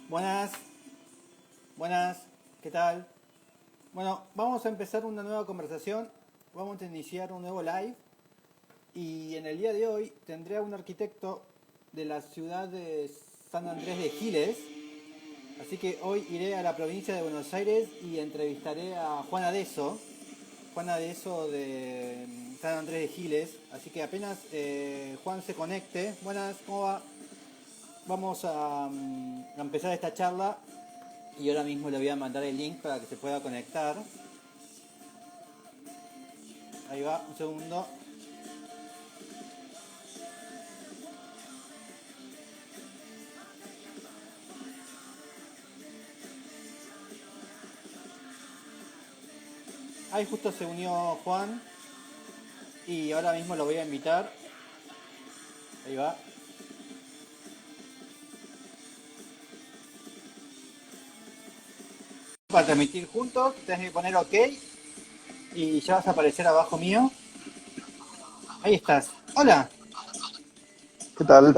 Buenas, buenas, ¿qué tal? Bueno, vamos a empezar una nueva conversación, vamos a iniciar un nuevo live y en el día de hoy tendré a un arquitecto de la ciudad de San Andrés de Giles, así que hoy iré a la provincia de Buenos Aires y entrevistaré a Juan Adeso de San Andrés de Giles, así que apenas Juan se conecte, buenas, ¿cómo va? Vamos a empezar esta charla y ahora mismo le voy a mandar el link para que se pueda conectar. Ahí va, un segundo. Ahí justo se unió Juan y ahora mismo lo voy a invitar. Ahí va. Para transmitir juntos, tienes que poner OK y ya vas a aparecer abajo mío. Ahí estás. Hola. ¿Qué tal?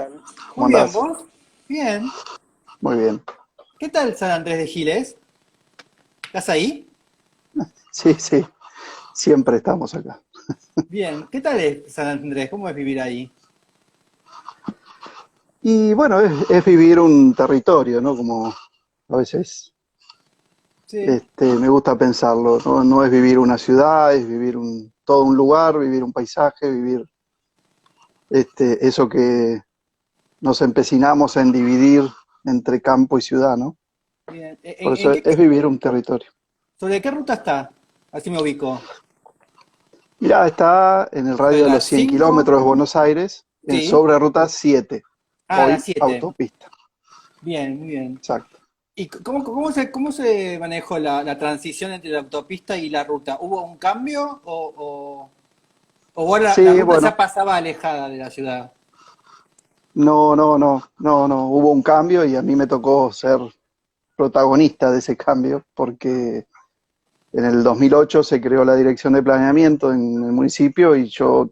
¿Cómo Muy bien, andás? ¿vos? Bien. Muy bien. ¿Qué tal San Andrés de Giles? ¿Estás ahí? Sí, sí, siempre estamos acá. Bien. ¿Qué tal es San Andrés? ¿Cómo es vivir ahí? Y bueno, es vivir un territorio, ¿no? Como a veces Sí. me gusta pensarlo, ¿no? No es vivir una ciudad, es vivir todo un lugar, vivir un paisaje, vivir eso que nos empecinamos en dividir entre campo y ciudad, ¿no? Bien. Por En eso qué, es vivir un territorio. ¿Sobre qué ruta está? Así me ubico. Mirá, está en el ¿Sobre radio de los las 100 5? kilómetros de Buenos Aires, Sí. sobre ruta 7, Ah, las hoy 7. autopista. Bien, muy bien. Exacto. ¿Y cómo se manejó la transición entre la autopista y la ruta? ¿Hubo un cambio o vos la Sí, ruta ya bueno, pasaba alejada de la ciudad? no, hubo un cambio y a mí me tocó ser protagonista de ese cambio porque en el 2008 se creó la dirección de planeamiento en el municipio y yo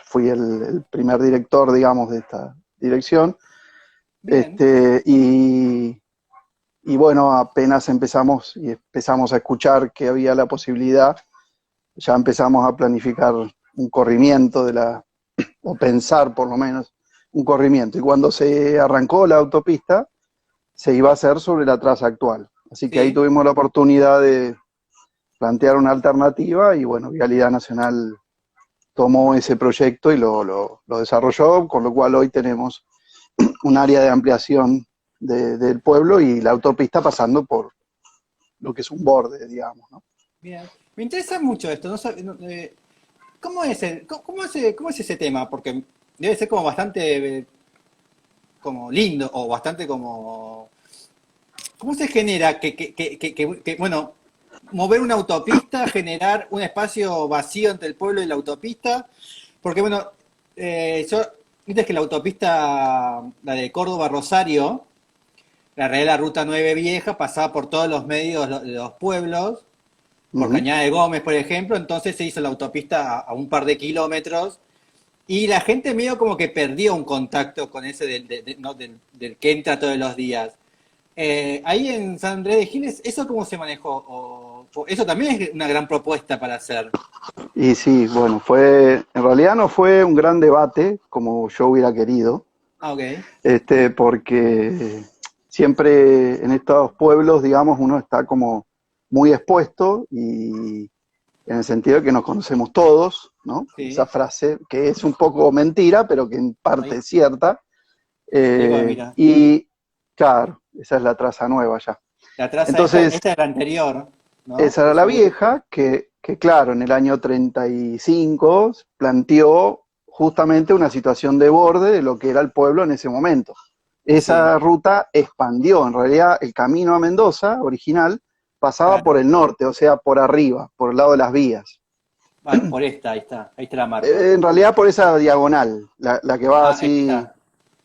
fui el primer director, digamos, de esta dirección. Bien, Y, y bueno, apenas empezamos a escuchar que había la posibilidad, ya empezamos a planificar un corrimiento o pensar por lo menos un corrimiento. Y cuando se arrancó la autopista, se iba a hacer sobre la traza actual. Así que ahí sí. tuvimos la oportunidad de plantear una alternativa y bueno, Vialidad Nacional tomó ese proyecto y lo desarrolló, con lo cual hoy tenemos un área de ampliación del pueblo y la autopista pasando por lo que es un borde, digamos, ¿no? Bien. Me interesa mucho esto. ¿Cómo es cómo es ese tema? Porque debe ser como bastante como lindo o bastante como. ¿Cómo se genera bueno, mover una autopista, generar un espacio vacío entre el pueblo y la autopista? Porque, bueno, viste que la autopista, la de Córdoba a Rosario, la realidad la ruta 9 vieja, pasaba por todos los medios de los pueblos, por Uh-huh. Cañada de Gómez, por ejemplo, entonces se hizo la autopista a un par de kilómetros y la gente medio como que perdió un contacto con ese ¿no? del que entra todos los días. Ahí en San Andrés de Giles, ¿eso cómo se manejó? O eso también es una gran propuesta para hacer. Y sí, bueno, en realidad no fue un gran debate como yo hubiera querido, Ah, ok. porque siempre en estos pueblos, digamos, uno está como muy expuesto y en el sentido de que nos conocemos todos, ¿no? Esa Sí. frase que es un poco mentira, pero que en parte Ahí, es cierta. ahí va, mira. Y claro, esa es la traza nueva ya. La traza, Entonces, esta es la anterior, ¿no? esa era la Seguro. vieja que claro, en el año 35 planteó justamente una situación de borde de lo que era el pueblo en ese momento. Sí, Esa ruta expandió, en realidad el camino a Mendoza original pasaba por claro. el norte, o sea, por arriba, por el lado de las vías. Bueno, por esta, ahí está la marco. En realidad por esa diagonal, la que va Ah, ahí así, está.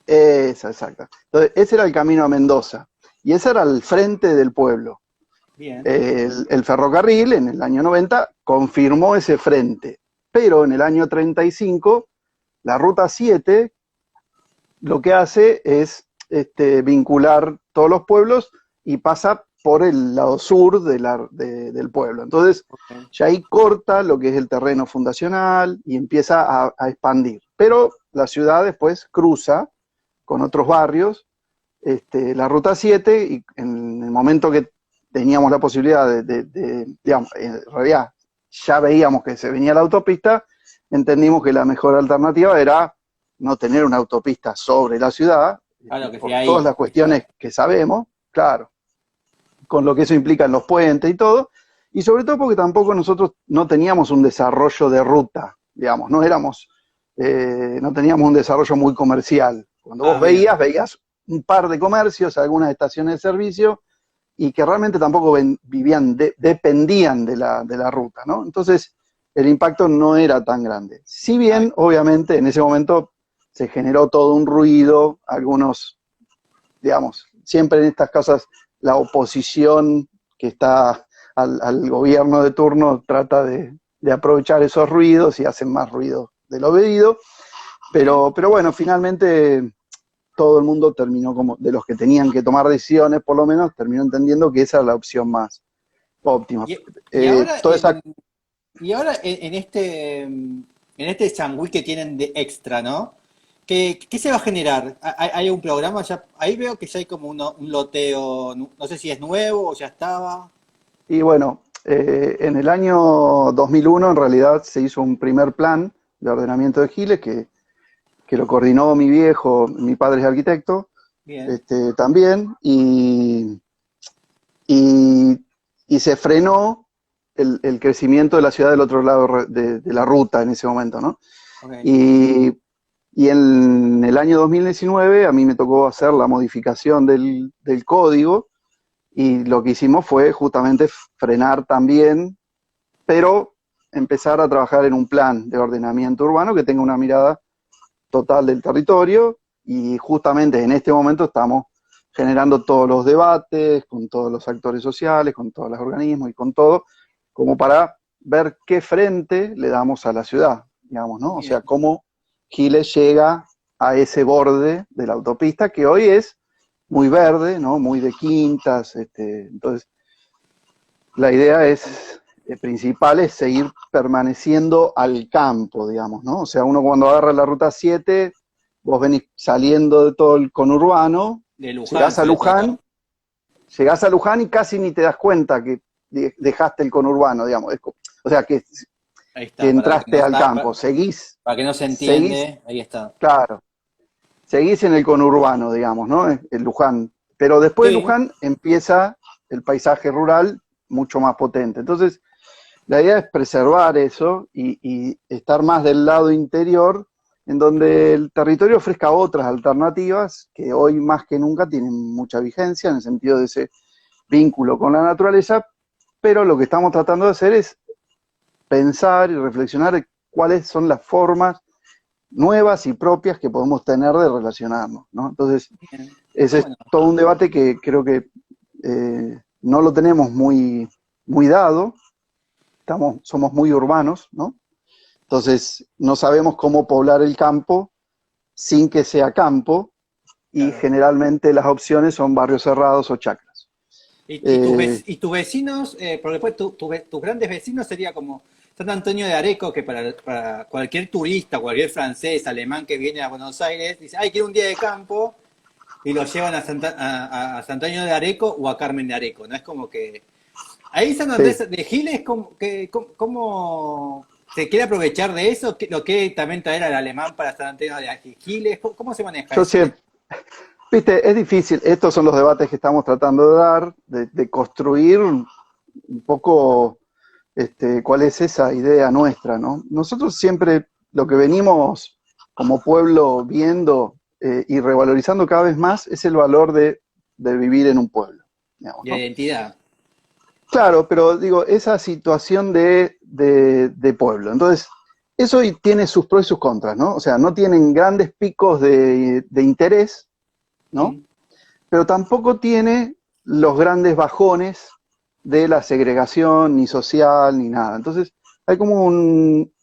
esa, exacta. Entonces, ese era el camino a Mendoza y ese era el frente del pueblo. Bien. El ferrocarril en el año 90 confirmó ese frente, pero en el año 35 la ruta 7 lo que hace es vincular todos los pueblos y pasa por el lado sur del pueblo. Entonces, Ok. ya ahí corta lo que es el terreno fundacional y empieza a expandir. Pero la ciudad después cruza con otros barrios la Ruta 7 y en el momento que teníamos la posibilidad digamos, en realidad ya veíamos que se venía la autopista, entendimos que la mejor alternativa era no tener una autopista sobre la ciudad, Claro, que por sea todas ahí. las cuestiones que sabemos, claro, con lo que eso implica en los puentes y todo, y sobre todo porque tampoco nosotros no teníamos un desarrollo de ruta, digamos, no teníamos un desarrollo muy comercial. Cuando vos Ah, bien. veías un par de comercios, algunas estaciones de servicio, y que realmente tampoco dependían de la ruta, ¿no? Entonces, el impacto no era tan grande. Si Ah, bien, obviamente, en ese momento se generó todo un ruido, algunos, digamos, siempre en estas cosas la oposición que está al gobierno de turno trata de aprovechar esos ruidos y hacen más ruido de lo debido, bien. pero bueno, finalmente todo el mundo terminó como, de los que tenían que tomar decisiones por lo menos, terminó entendiendo que esa era la opción más óptima. Y, y ahora Toda esa, en este changüí que tienen de extra, ¿no? ¿Qué se va a generar? ¿Hay un programa ya? Ahí veo que ya hay como un loteo, no sé si es nuevo o ya estaba. y bueno, en el año 2001 en realidad se hizo un primer plan de ordenamiento de Giles que lo coordinó mi viejo, mi padre es arquitecto, Bien. también, y, y se frenó el crecimiento de la ciudad del otro lado de la ruta en ese momento, ¿no? Ok. Y, y en el año 2019 a mí me tocó hacer la modificación del código y lo que hicimos fue justamente frenar también, pero empezar a trabajar en un plan de ordenamiento urbano que tenga una mirada total del territorio y justamente en este momento estamos generando todos los debates con todos los actores sociales, con todos los organismos y con todo, como para ver qué frente le damos a la ciudad, digamos, ¿no? O Bien. sea, cómo Giles llega a ese borde de la autopista que hoy es muy verde, ¿no? Muy de quintas, entonces la idea principal es seguir permaneciendo al campo, digamos, ¿no? O sea, uno cuando agarra la ruta 7, vos venís saliendo de todo el conurbano, De Luján, llegás a sobre todo. Luján, llegás a Luján y casi ni te das cuenta que dejaste el conurbano, digamos. O sea, Ahí que está, para que entraste no, al campo. para que no se Seguís, entiende, ahí está. claro, seguís en el conurbano, digamos, ¿no? En Luján. Pero después de Sí, Luján empieza el paisaje rural mucho más potente. Entonces, la idea es preservar eso y estar más del lado interior, en donde el territorio ofrezca otras alternativas que hoy más que nunca tienen mucha vigencia en el sentido de ese vínculo con la naturaleza, pero lo que estamos tratando de hacer es pensar y reflexionar cuáles son las formas nuevas y propias que podemos tener de relacionarnos, ¿no? Entonces, bien. ese es Bueno, todo un debate que creo que no lo tenemos muy dado, somos muy urbanos, ¿no? Entonces, no sabemos cómo poblar el campo sin que sea campo y claro. generalmente las opciones son barrios cerrados o chacras. Eh, Y tus vecinos, porque después tus grandes vecinos sería como San Antonio de Areco, que para cualquier turista, cualquier francés, alemán que viene a Buenos Aires, dice, ay, quiero un día de campo, y lo llevan a San Antonio de Areco o a Carmen de Areco, ¿no? Es como que... Ahí San Andrés sí, de Giles, ¿cómo se quiere aprovechar de eso? ¿Lo que también traer al alemán para San Antonio de Giles? ¿Cómo se maneja yo eso? siempre, viste, es difícil, estos son los debates que estamos tratando de dar, de construir un poco cuál es esa idea nuestra, ¿no? Nosotros siempre lo que venimos como pueblo viendo y revalorizando cada vez más es el valor de vivir en un pueblo, digamos, De ¿no? identidad. Claro, pero digo, esa situación de pueblo. Entonces, eso tiene sus pros y sus contras, ¿no? O sea, no tienen grandes picos de interés, ¿no? ¿Mm? Pero tampoco tiene los grandes bajones de la segregación, ni social, ni nada. Entonces, hay como un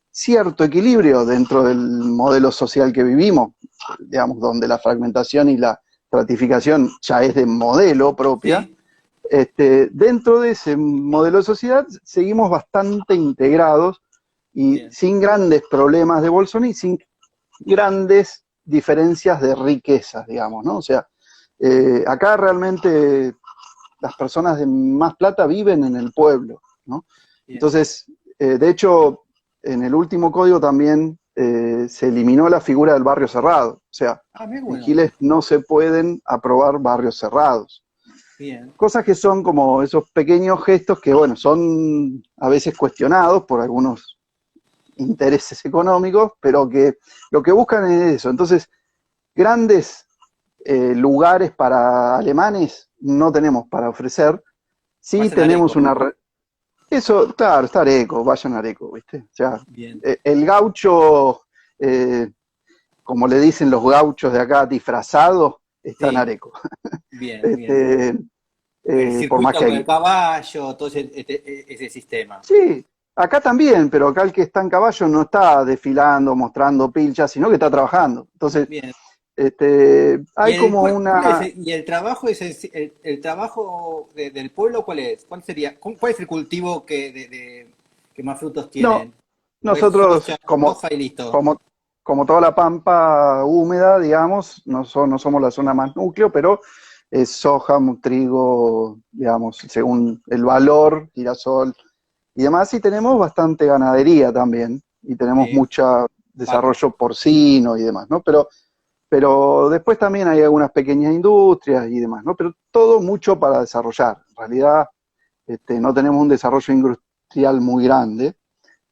cierto equilibrio dentro del modelo social que vivimos, digamos, donde la fragmentación y la estratificación ya es de modelo propia. Sí, Dentro de ese modelo de sociedad seguimos bastante integrados y bien, sin grandes problemas de bolsones y sin grandes diferencias de riquezas, digamos, ¿no? O sea, acá realmente las personas de más plata viven en el pueblo, ¿no? bien. Entonces, de hecho, en el último código también se eliminó la figura del barrio cerrado. O sea, Ah, muy en bueno. Giles no se pueden aprobar barrios cerrados. Bien, Cosas que son como esos pequeños gestos que, bueno, son a veces cuestionados por algunos intereses económicos, pero que lo que buscan es eso. Entonces, grandes lugares para alemanes no tenemos para ofrecer. Sí vas en tenemos Areco. una... Eso, claro, está Areco, vayan a Areco, ¿viste? O sea, Bien, el gaucho, eh, como le dicen los gauchos de acá, disfrazado, está en sí, Areco. bien, bien. Este, El por más circuito con el que... caballo, todo ese sistema. Sí, acá también, pero acá el que está en caballo no está desfilando, mostrando pilchas, sino que está trabajando. Entonces, Bien. hay como una... Y el trabajo el trabajo del pueblo, ¿cuál es? ¿Cuál sería? ¿Cuál es el cultivo que más frutos No, tienen? ¿O es soya, nosotros, como, soja y listo? como, como toda la pampa húmeda, digamos, no somos la zona más núcleo, pero es soja, trigo, digamos, según el valor, girasol y demás. Y tenemos bastante ganadería también, y tenemos Sí, mucho vacas. desarrollo porcino y demás, ¿no? Pero después también hay algunas pequeñas industrias y demás, ¿no? Pero todo mucho para desarrollar. En realidad, no tenemos un desarrollo industrial muy grande,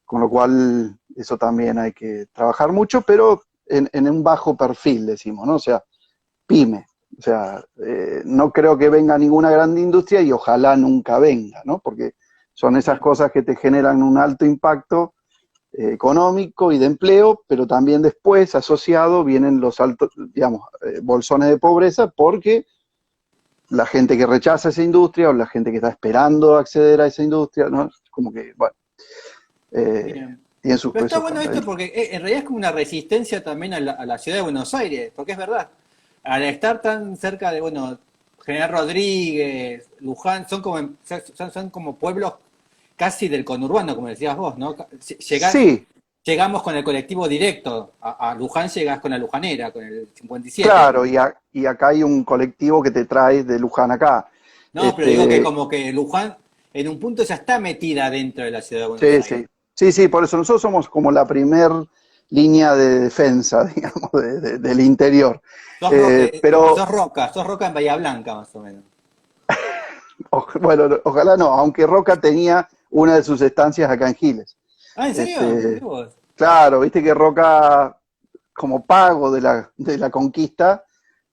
con lo cual eso también hay que trabajar mucho, pero en un bajo perfil, decimos, ¿no? O sea, pyme. O sea, no creo que venga ninguna gran industria y ojalá nunca venga, ¿no? Porque son esas Bien, cosas que te generan un alto impacto económico y de empleo, pero también después asociado vienen los altos, digamos, bolsones de pobreza porque la gente que rechaza esa industria o la gente que está esperando acceder a esa industria, ¿no? Como que, bueno, eh, bien. tiene sus Pero pros y está sus bueno contras. esto porque en realidad es como una resistencia también a la ciudad de Buenos Aires, porque es verdad, al estar tan cerca de, bueno, General Rodríguez, Luján, son como pueblos casi del conurbano, como decías vos, ¿no? Sí, Llegamos con el colectivo directo, a Luján llegás con la Lujanera, con el 57. claro, y acá hay un colectivo que te trae de Luján acá. No, pero digo que Este, como que Luján en un punto ya está metida dentro de la ciudad de Buenos sí, Aires. sí, sí, sí, por eso nosotros somos como la primer línea de defensa, digamos, del interior. Pero Sos Roca en Bahía Blanca, más o menos. bueno, ojalá no, aunque Roca tenía una de sus estancias acá en Giles. Ah, ¿en serio? Este, Mirá vos. claro, viste que Roca, como pago de la conquista,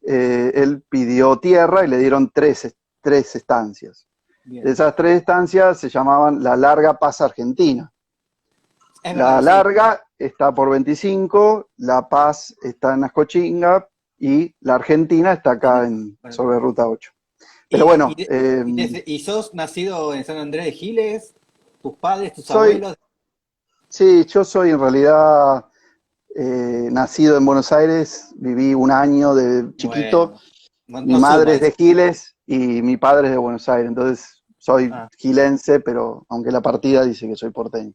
él pidió tierra y le dieron tres estancias. Bien. Esas tres estancias se llamaban la Larga Paz Argentina. Es verdad La que sí. Larga está por 25, La Paz está en Ascochinga y la Argentina está acá Bueno. sobre Ruta 8. Pero bueno, Y sos nacido en San Andrés de Giles? ¿Tus padres, tus soy, abuelos? sí, yo soy en realidad nacido en Buenos Aires, viví un año de chiquito, Bueno, no, mi no suma madre es de eso. Giles y mi padre es de Buenos Aires, entonces soy Ah, gilense, pero aunque la partida dice que soy porteño.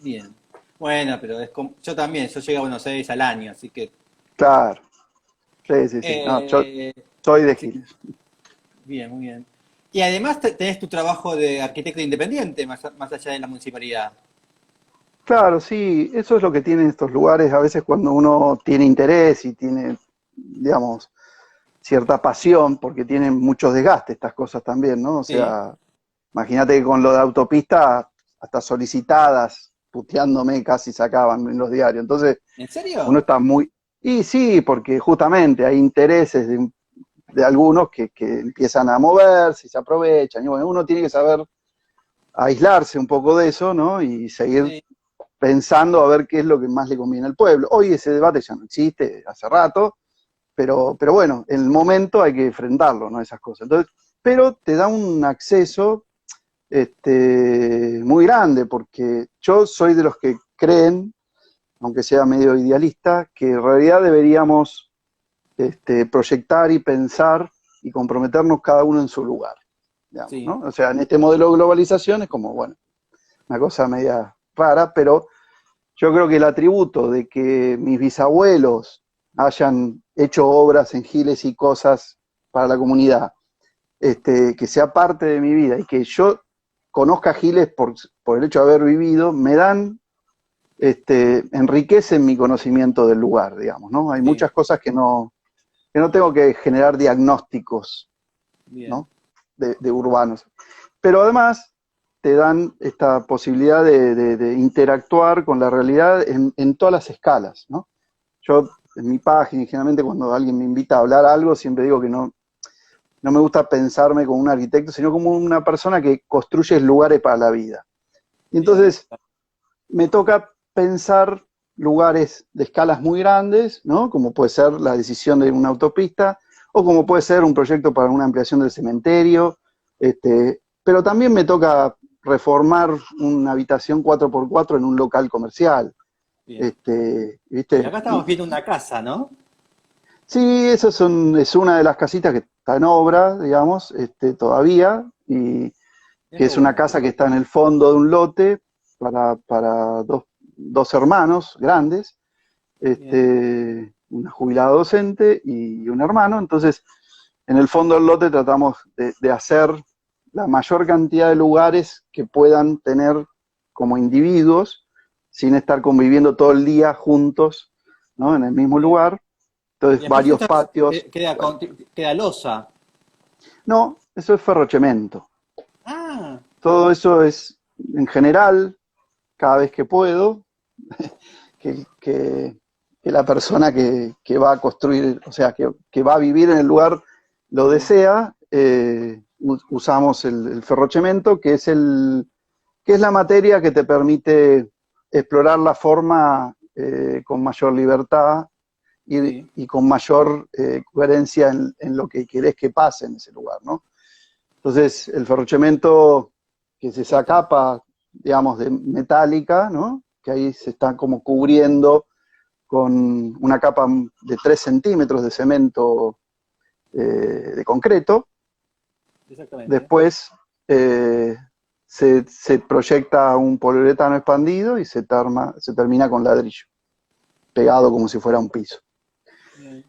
bien. Bueno, pero es como, yo también, yo llegué a Buenos Aires al año, así que... Claro, sí, sí, sí, no, yo eh, soy de sí, Giles. bien, muy bien. Y además tenés tu trabajo de arquitecto independiente, más allá de la municipalidad. Claro, sí, eso es lo que tienen estos lugares, a veces cuando uno tiene interés y tiene, digamos, cierta pasión, porque tienen muchos desgastes estas cosas también, ¿no? O Sí. sea, imagínate que con lo de autopista, hasta solicitadas, puteándome, casi sacaban en los diarios. Entonces, ¿En uno serio? está muy... Y sí, porque justamente hay intereses de algunos que empiezan a moverse y se aprovechan. Y bueno, uno tiene que saber aislarse un poco de eso, ¿no? Y seguir Sí. pensando a ver qué es lo que más le conviene al pueblo. Hoy ese debate ya no existe, hace rato, pero bueno, en el momento hay que enfrentarlo, ¿no? Esas cosas. Entonces, pero te da un acceso muy grande, porque yo soy de los que creen, aunque sea medio idealista, que en realidad deberíamos proyectar y pensar y comprometernos cada uno en su lugar, digamos, Sí, ¿no? O sea, en este modelo de globalización es como, bueno, una cosa media rara, pero yo creo que el atributo de que mis bisabuelos hayan hecho obras en Giles y cosas para la comunidad, que sea parte de mi vida y que yo conozca Giles por el hecho de haber vivido, me dan, enriquecen mi conocimiento del lugar, digamos, ¿no? Hay sí, muchas cosas que no tengo que generar diagnósticos, bien, ¿no? De urbanos. Pero además te dan esta posibilidad de interactuar con la realidad en todas las escalas, ¿no? Yo en mi página, y generalmente cuando alguien me invita a hablar algo, siempre digo que no me gusta pensarme como un arquitecto, sino como una persona que construye lugares para la vida. Y bien, entonces me toca pensar lugares de escalas muy grandes, ¿no? Como puede ser la decisión de una autopista, o como puede ser un proyecto para una ampliación del cementerio, pero también me toca reformar una habitación 4x4 en un local comercial. bien. Y ¿Viste? acá estamos viendo una casa, ¿no? Sí, es una de las casitas que está en obra, digamos, todavía, y que Mirá qué es una bueno. casa que está en el fondo de un lote para dos hermanos grandes, Bien, una jubilada docente y un hermano. Entonces, en el fondo del lote tratamos de hacer la mayor cantidad de lugares que puedan tener como individuos, sin estar conviviendo todo el día juntos, ¿no? En el mismo bien. lugar. Y Entonces, después varios esto patios. queda, Bueno, queda losa. no, eso es ferrocemento. Ah, Todo eso es, en general, cada vez que puedo, que la persona que va a construir, o sea, que va a vivir en el lugar lo sí, desea, usamos el ferrocemento, que es la materia que te permite explorar la forma con mayor libertad sí, y con mayor coherencia en lo que querés que pase en ese lugar, ¿no? Entonces, el ferrocemento, que es ahí esa está. capa, digamos, de metálica, ¿no? Que ahí se está como cubriendo con una capa de 3 centímetros de cemento de concreto. Exactamente. Después se proyecta un poliuretano expandido y se termina con ladrillo, pegado como si fuera un piso. Bien.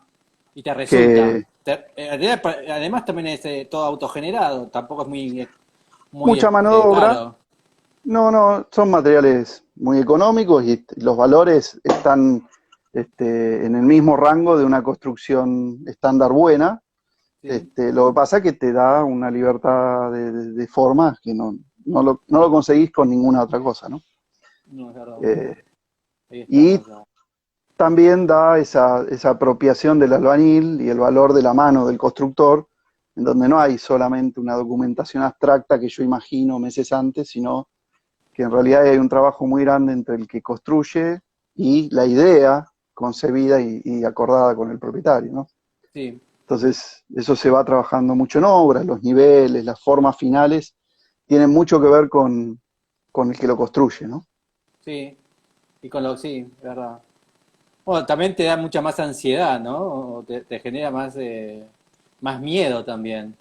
Y te resulta. Que Además también es todo autogenerado, tampoco es muy mucha mano de obra. caro. No, no, son materiales muy económicos y los valores están en el mismo rango de una construcción estándar buena. Sí, Lo que pasa es que te da una libertad de formas que no lo conseguís con ninguna otra cosa, ¿no? no es verdad. Eh, Ahí y estamos ya. también da esa apropiación del albañil y el valor de la mano del constructor, en donde no hay solamente una documentación abstracta que yo imagino meses antes, sino que en realidad hay un trabajo muy grande entre el que construye y la idea concebida y acordada con el propietario, ¿no? Sí, Entonces, eso se va trabajando mucho en obras, los niveles, las formas finales, tienen mucho que ver con el que lo construye, ¿no? sí. Y con lo, sí, es verdad. Bueno, también te da mucha más ansiedad, ¿no? O te genera más miedo también.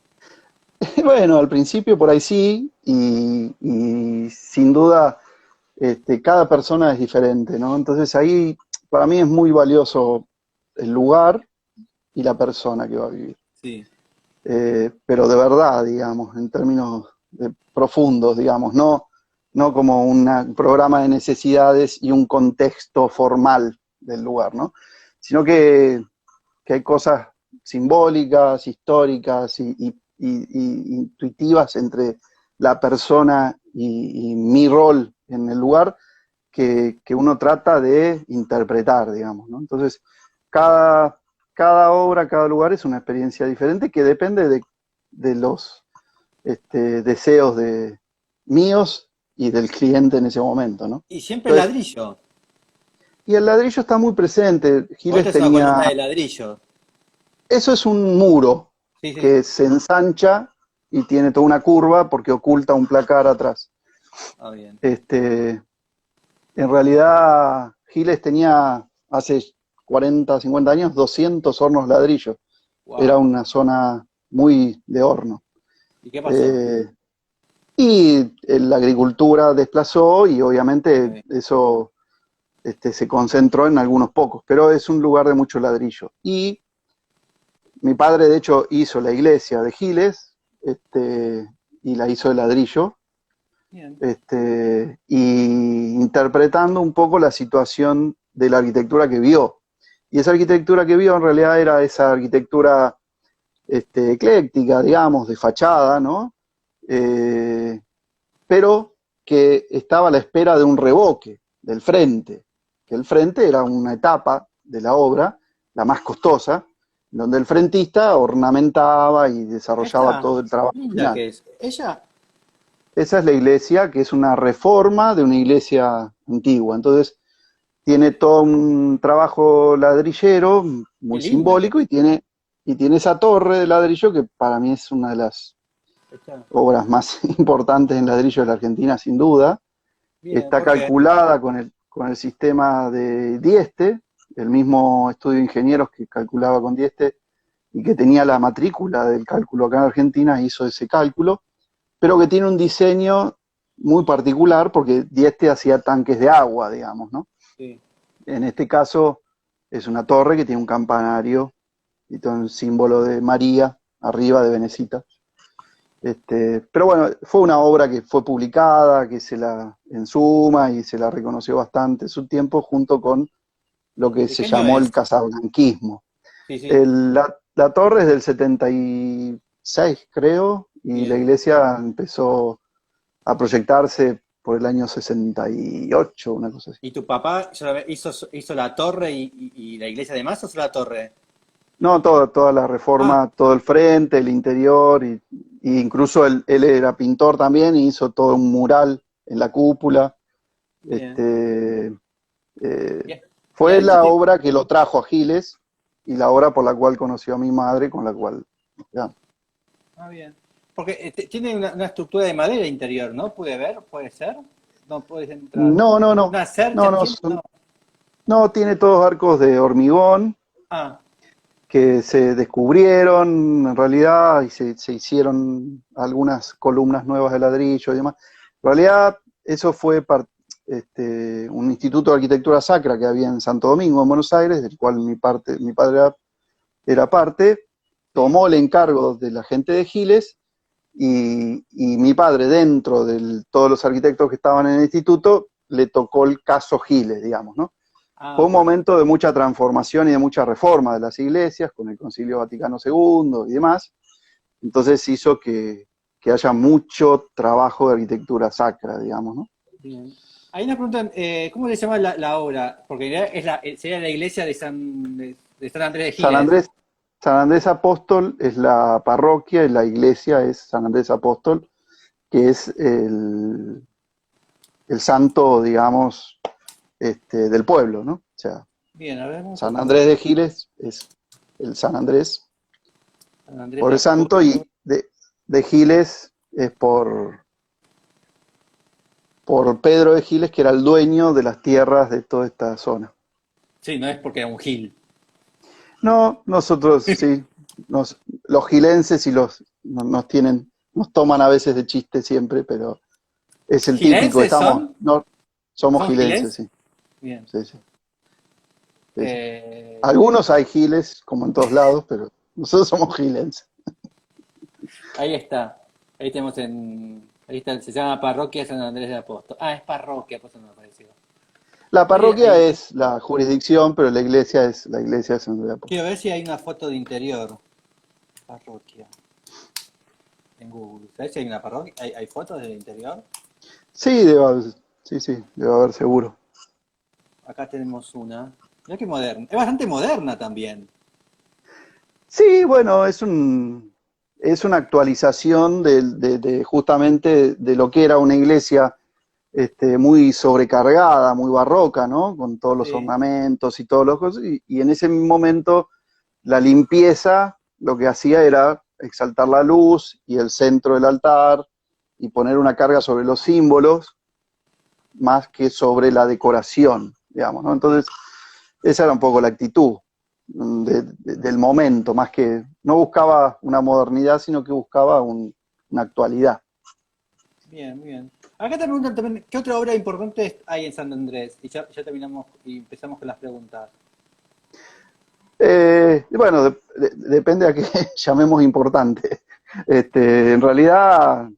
Bueno, al principio por ahí sí, y sin duda cada persona es diferente, ¿no? Entonces ahí para mí es muy valioso el lugar y la persona que va a vivir. Sí, Pero de verdad, digamos, en términos profundos, digamos, no como un programa de necesidades y un contexto formal del lugar, ¿no? Sino que hay cosas simbólicas, históricas y intuitivas entre la persona y mi rol en el lugar que uno trata de interpretar, digamos, ¿no? Entonces, cada, cada obra, cada lugar es una experiencia diferente que depende de los deseos míos y del cliente en ese momento, ¿no? y siempre Entonces, ladrillo. y el ladrillo está muy presente. O Giles esta es una tenía, columna de ladrillo. eso es un muro Sí, sí. que se ensancha y tiene toda una curva porque oculta un placar atrás. Ah, bien. En realidad, Giles tenía hace 40, 50 años, 200 hornos ladrillos. Era Wow. una zona muy de horno. ¿Y qué pasó? Eh, y la agricultura desplazó y obviamente Sí. eso se concentró en algunos pocos, pero es un lugar de mucho ladrillo. Y mi padre, de hecho, hizo la iglesia de Giles, y la hizo de ladrillo, Bien. y interpretando un poco la situación de la arquitectura que vio. Y esa arquitectura que vio en realidad era esa arquitectura ecléctica, digamos, de fachada, ¿no? Eh, pero que estaba a la espera de un revoque del frente, que el frente era una etapa de la obra, la más costosa, donde el frentista ornamentaba y desarrollaba Esta todo el trabajo linda final. que es. Ella. Esa es la iglesia, que es una reforma de una iglesia antigua. Entonces, tiene todo un trabajo ladrillero Qué muy linda que simbólico y tiene esa torre de ladrillo que para mí es una de las está. obras más importantes en ladrillo de la Argentina, sin duda. Bien, Está ¿por qué? calculada con el sistema de Dieste, el mismo estudio de ingenieros que calculaba con Dieste y que tenía la matrícula del cálculo acá en Argentina, hizo ese cálculo, pero que tiene un diseño muy particular porque Dieste hacía tanques de agua, digamos, ¿no? Sí. En este caso es una torre que tiene un campanario y todo un símbolo de María arriba de Venecita. Pero bueno, fue una obra que fue publicada, que se la ensuma y se la reconoció bastante en su tiempo, junto con lo que ¿De se qué año llamó el es? casablanquismo. Sí, sí. La torre es del 76, creo, y la Bien. iglesia empezó a proyectarse por el año 68, una cosa así. ¿Y tu papá hizo la torre y la iglesia además o solo la torre? No, toda la Ah, reforma, todo el frente, el interior, y incluso él era pintor también y hizo todo un mural en la cúpula. bien. Este, eh, Bien. Y Fue adentro la te... obra que lo trajo a Giles y la obra por la cual conoció a mi madre, con la cual... ya. Ah, bien. Porque tiene una estructura de madera interior, ¿no? ¿Pude ver? ¿Puede ser? No puedes entrar. No, no, no, ¿Una cercha no, no, tiene? No. no, tiene todos arcos de hormigón Ah, que se descubrieron en realidad y se hicieron algunas columnas nuevas de ladrillo y demás. En realidad eso fue un instituto de arquitectura sacra que había en Santo Domingo, en Buenos Aires, del cual mi padre era parte, sí. tomó el encargo de la gente de Giles y mi padre, dentro de todos los arquitectos que estaban en el instituto, le tocó el caso Giles, digamos, ¿no? Fue Ah, un momento de mucha transformación y de mucha reforma de las iglesias, con el Concilio Vaticano II y demás. Entonces hizo que haya mucho trabajo de arquitectura sacra, digamos, ¿no? bien. Hay una pregunta, ¿cómo le llama la obra? Porque en realidad sería la iglesia de San Andrés de San Giles. Andrés, San Andrés Apóstol es la parroquia y la iglesia es San Andrés Apóstol, que es el santo, digamos, del pueblo, ¿no? O sea, Bien, a ver, vamos a San poner Andrés de Giles es el San Andrés San Andrés por de el santo Apóstol. y de Giles es por Pedro de Giles, que era el dueño de las tierras de toda esta zona. Sí, no es porque era un gil. No, nosotros sí, los gilenses y nos toman a veces de chiste siempre, pero es el típico, ¿Gilenses son? no, somos ¿Son gilenses, gilenses? sí, Bien. sí, sí, sí, sí. Bien. Algunos hay giles, como en todos lados, pero nosotros somos gilenses. Ahí está. Ahí tenemos en. Ahí está, se llama Parroquia San Andrés de Apóstol. Ah, es parroquia, por eso no me pareció. La parroquia Ahí, es la jurisdicción, pero la iglesia es la iglesia de San Andrés de Apóstol. quiero ver si hay una foto de interior. Parroquia. En Google. ¿Sabes si hay una parroquia? ¿Hay fotos del interior? Sí, sí, sí, debe haber seguro. Acá tenemos una. Mira qué moderna. Es bastante moderna también. Sí, bueno, es una actualización de justamente de lo que era una iglesia muy sobrecargada, muy barroca, ¿no? Con todos los Sí. ornamentos y todos los cosas. Y en ese momento la limpieza lo que hacía era exaltar la luz y el centro del altar y poner una carga sobre los símbolos más que sobre la decoración, digamos, ¿no? Sí. Entonces, esa era un poco la actitud del momento, más que no buscaba una modernidad, sino que buscaba una actualidad. Bien, bien. Acá te preguntan también, ¿qué otra obra importante hay en San Andrés? Y ya terminamos y empezamos con las preguntas. Bueno, depende a qué llamemos importante. En realidad,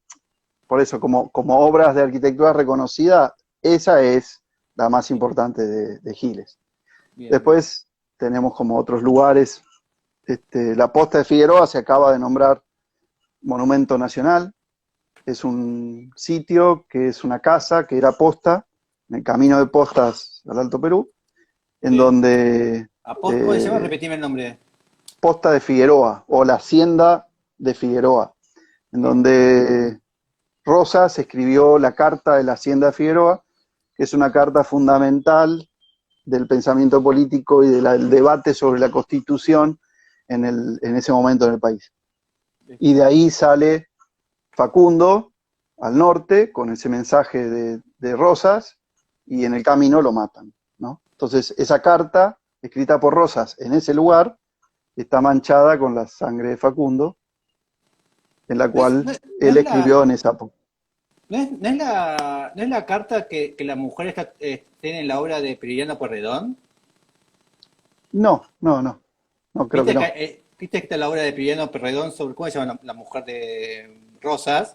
por eso, como obras de arquitectura reconocida, esa es la más importante de Giles. Bien, bien. Después tenemos como otros lugares. La Posta de Figueroa se acaba de nombrar Monumento Nacional. Es un sitio que es una casa que era posta, en el camino de Postas al Alto Perú, en Sí. donde ¿Cómo se llama? Repetime el nombre. Posta de Figueroa, o la Hacienda de Figueroa, en Bien, donde Rosas escribió la Carta de la Hacienda de Figueroa, que es una carta fundamental del pensamiento político y del debate sobre la Constitución en ese momento en el país. Y de ahí sale Facundo al norte con ese mensaje de Rosas y en el camino lo matan, ¿no? Entonces esa carta escrita por Rosas en ese lugar está manchada con la sangre de Facundo, en la ¿No es, cual no él es la, escribió en esa época. no es la carta que la mujer tiene en la obra de Prilidiano Pueyrredón? No, no, no, no, creo que no. Viste que está la obra de Prilidiano Pueyrredón sobre cómo se llama la mujer de Rosas,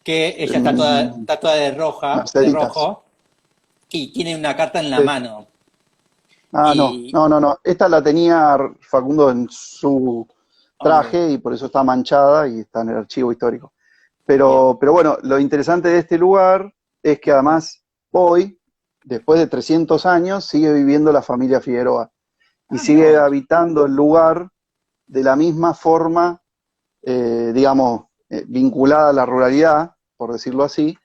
que ella está toda de Merceditas. rojo, y tiene una carta en la Sí. mano. Ah, no, Y, no, no, no. Esta la tenía Facundo en su ok, traje y por eso está manchada y está en el archivo histórico. bien. Pero bueno, lo interesante de este lugar es que además hoy, después de 300 años, sigue viviendo la familia Figueroa y Ah, mira sigue vos. habitando el lugar de la misma forma, digamos, vinculada a la ruralidad, por decirlo así,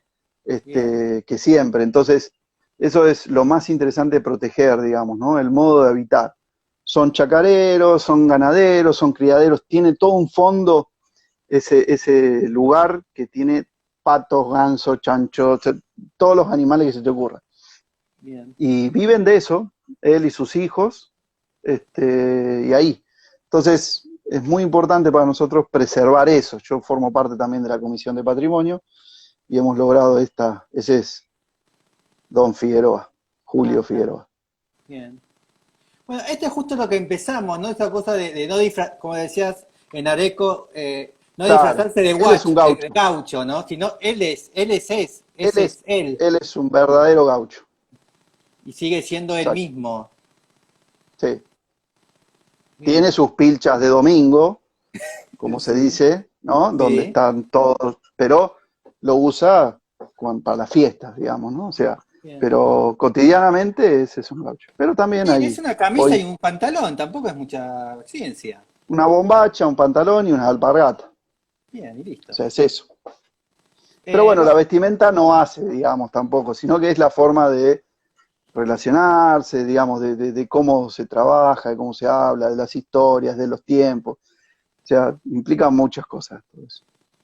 Bien, que siempre. Entonces, eso es lo más interesante de proteger, digamos, ¿no? El modo de habitar. Son chacareros, son ganaderos, son criaderos, tiene todo un fondo ese lugar que tiene patos, gansos, chanchos, todos los animales que se te ocurran. bien. Y viven de eso, él y sus hijos, y ahí. Entonces, es muy importante para nosotros preservar eso. Yo formo parte también de la Comisión de Patrimonio y hemos logrado ese es Don Figueroa, Ah, Julio está Figueroa. bien. Bueno, esto es justo lo que empezamos, ¿no? Esta cosa de no disfrazar, como decías en Areco, no Claro, disfrazarse de él es un de gaucho, gaucho, ¿no? Sino él ese es él, es un verdadero gaucho, y sigue siendo él exacto. mismo. Sí. Tiene Bien, sus pilchas de domingo, como se sí, dice, ¿no? Donde sí, están todos, pero lo usa para las fiestas, digamos, ¿no? O sea, bien. pero cotidianamente ese es un gaucho. Pero también Sí, es hay una camisa y hoy un pantalón, tampoco es mucha ciencia. una bombacha, un pantalón y una alpargata. Bien, y O listo. sea, es eso. Pero bueno, la Bueno, vestimenta no hace, digamos, tampoco, sino que es la forma de relacionarse, digamos, de cómo se trabaja, de cómo se habla, de las historias, de los tiempos. O sea, implica muchas cosas todo eso.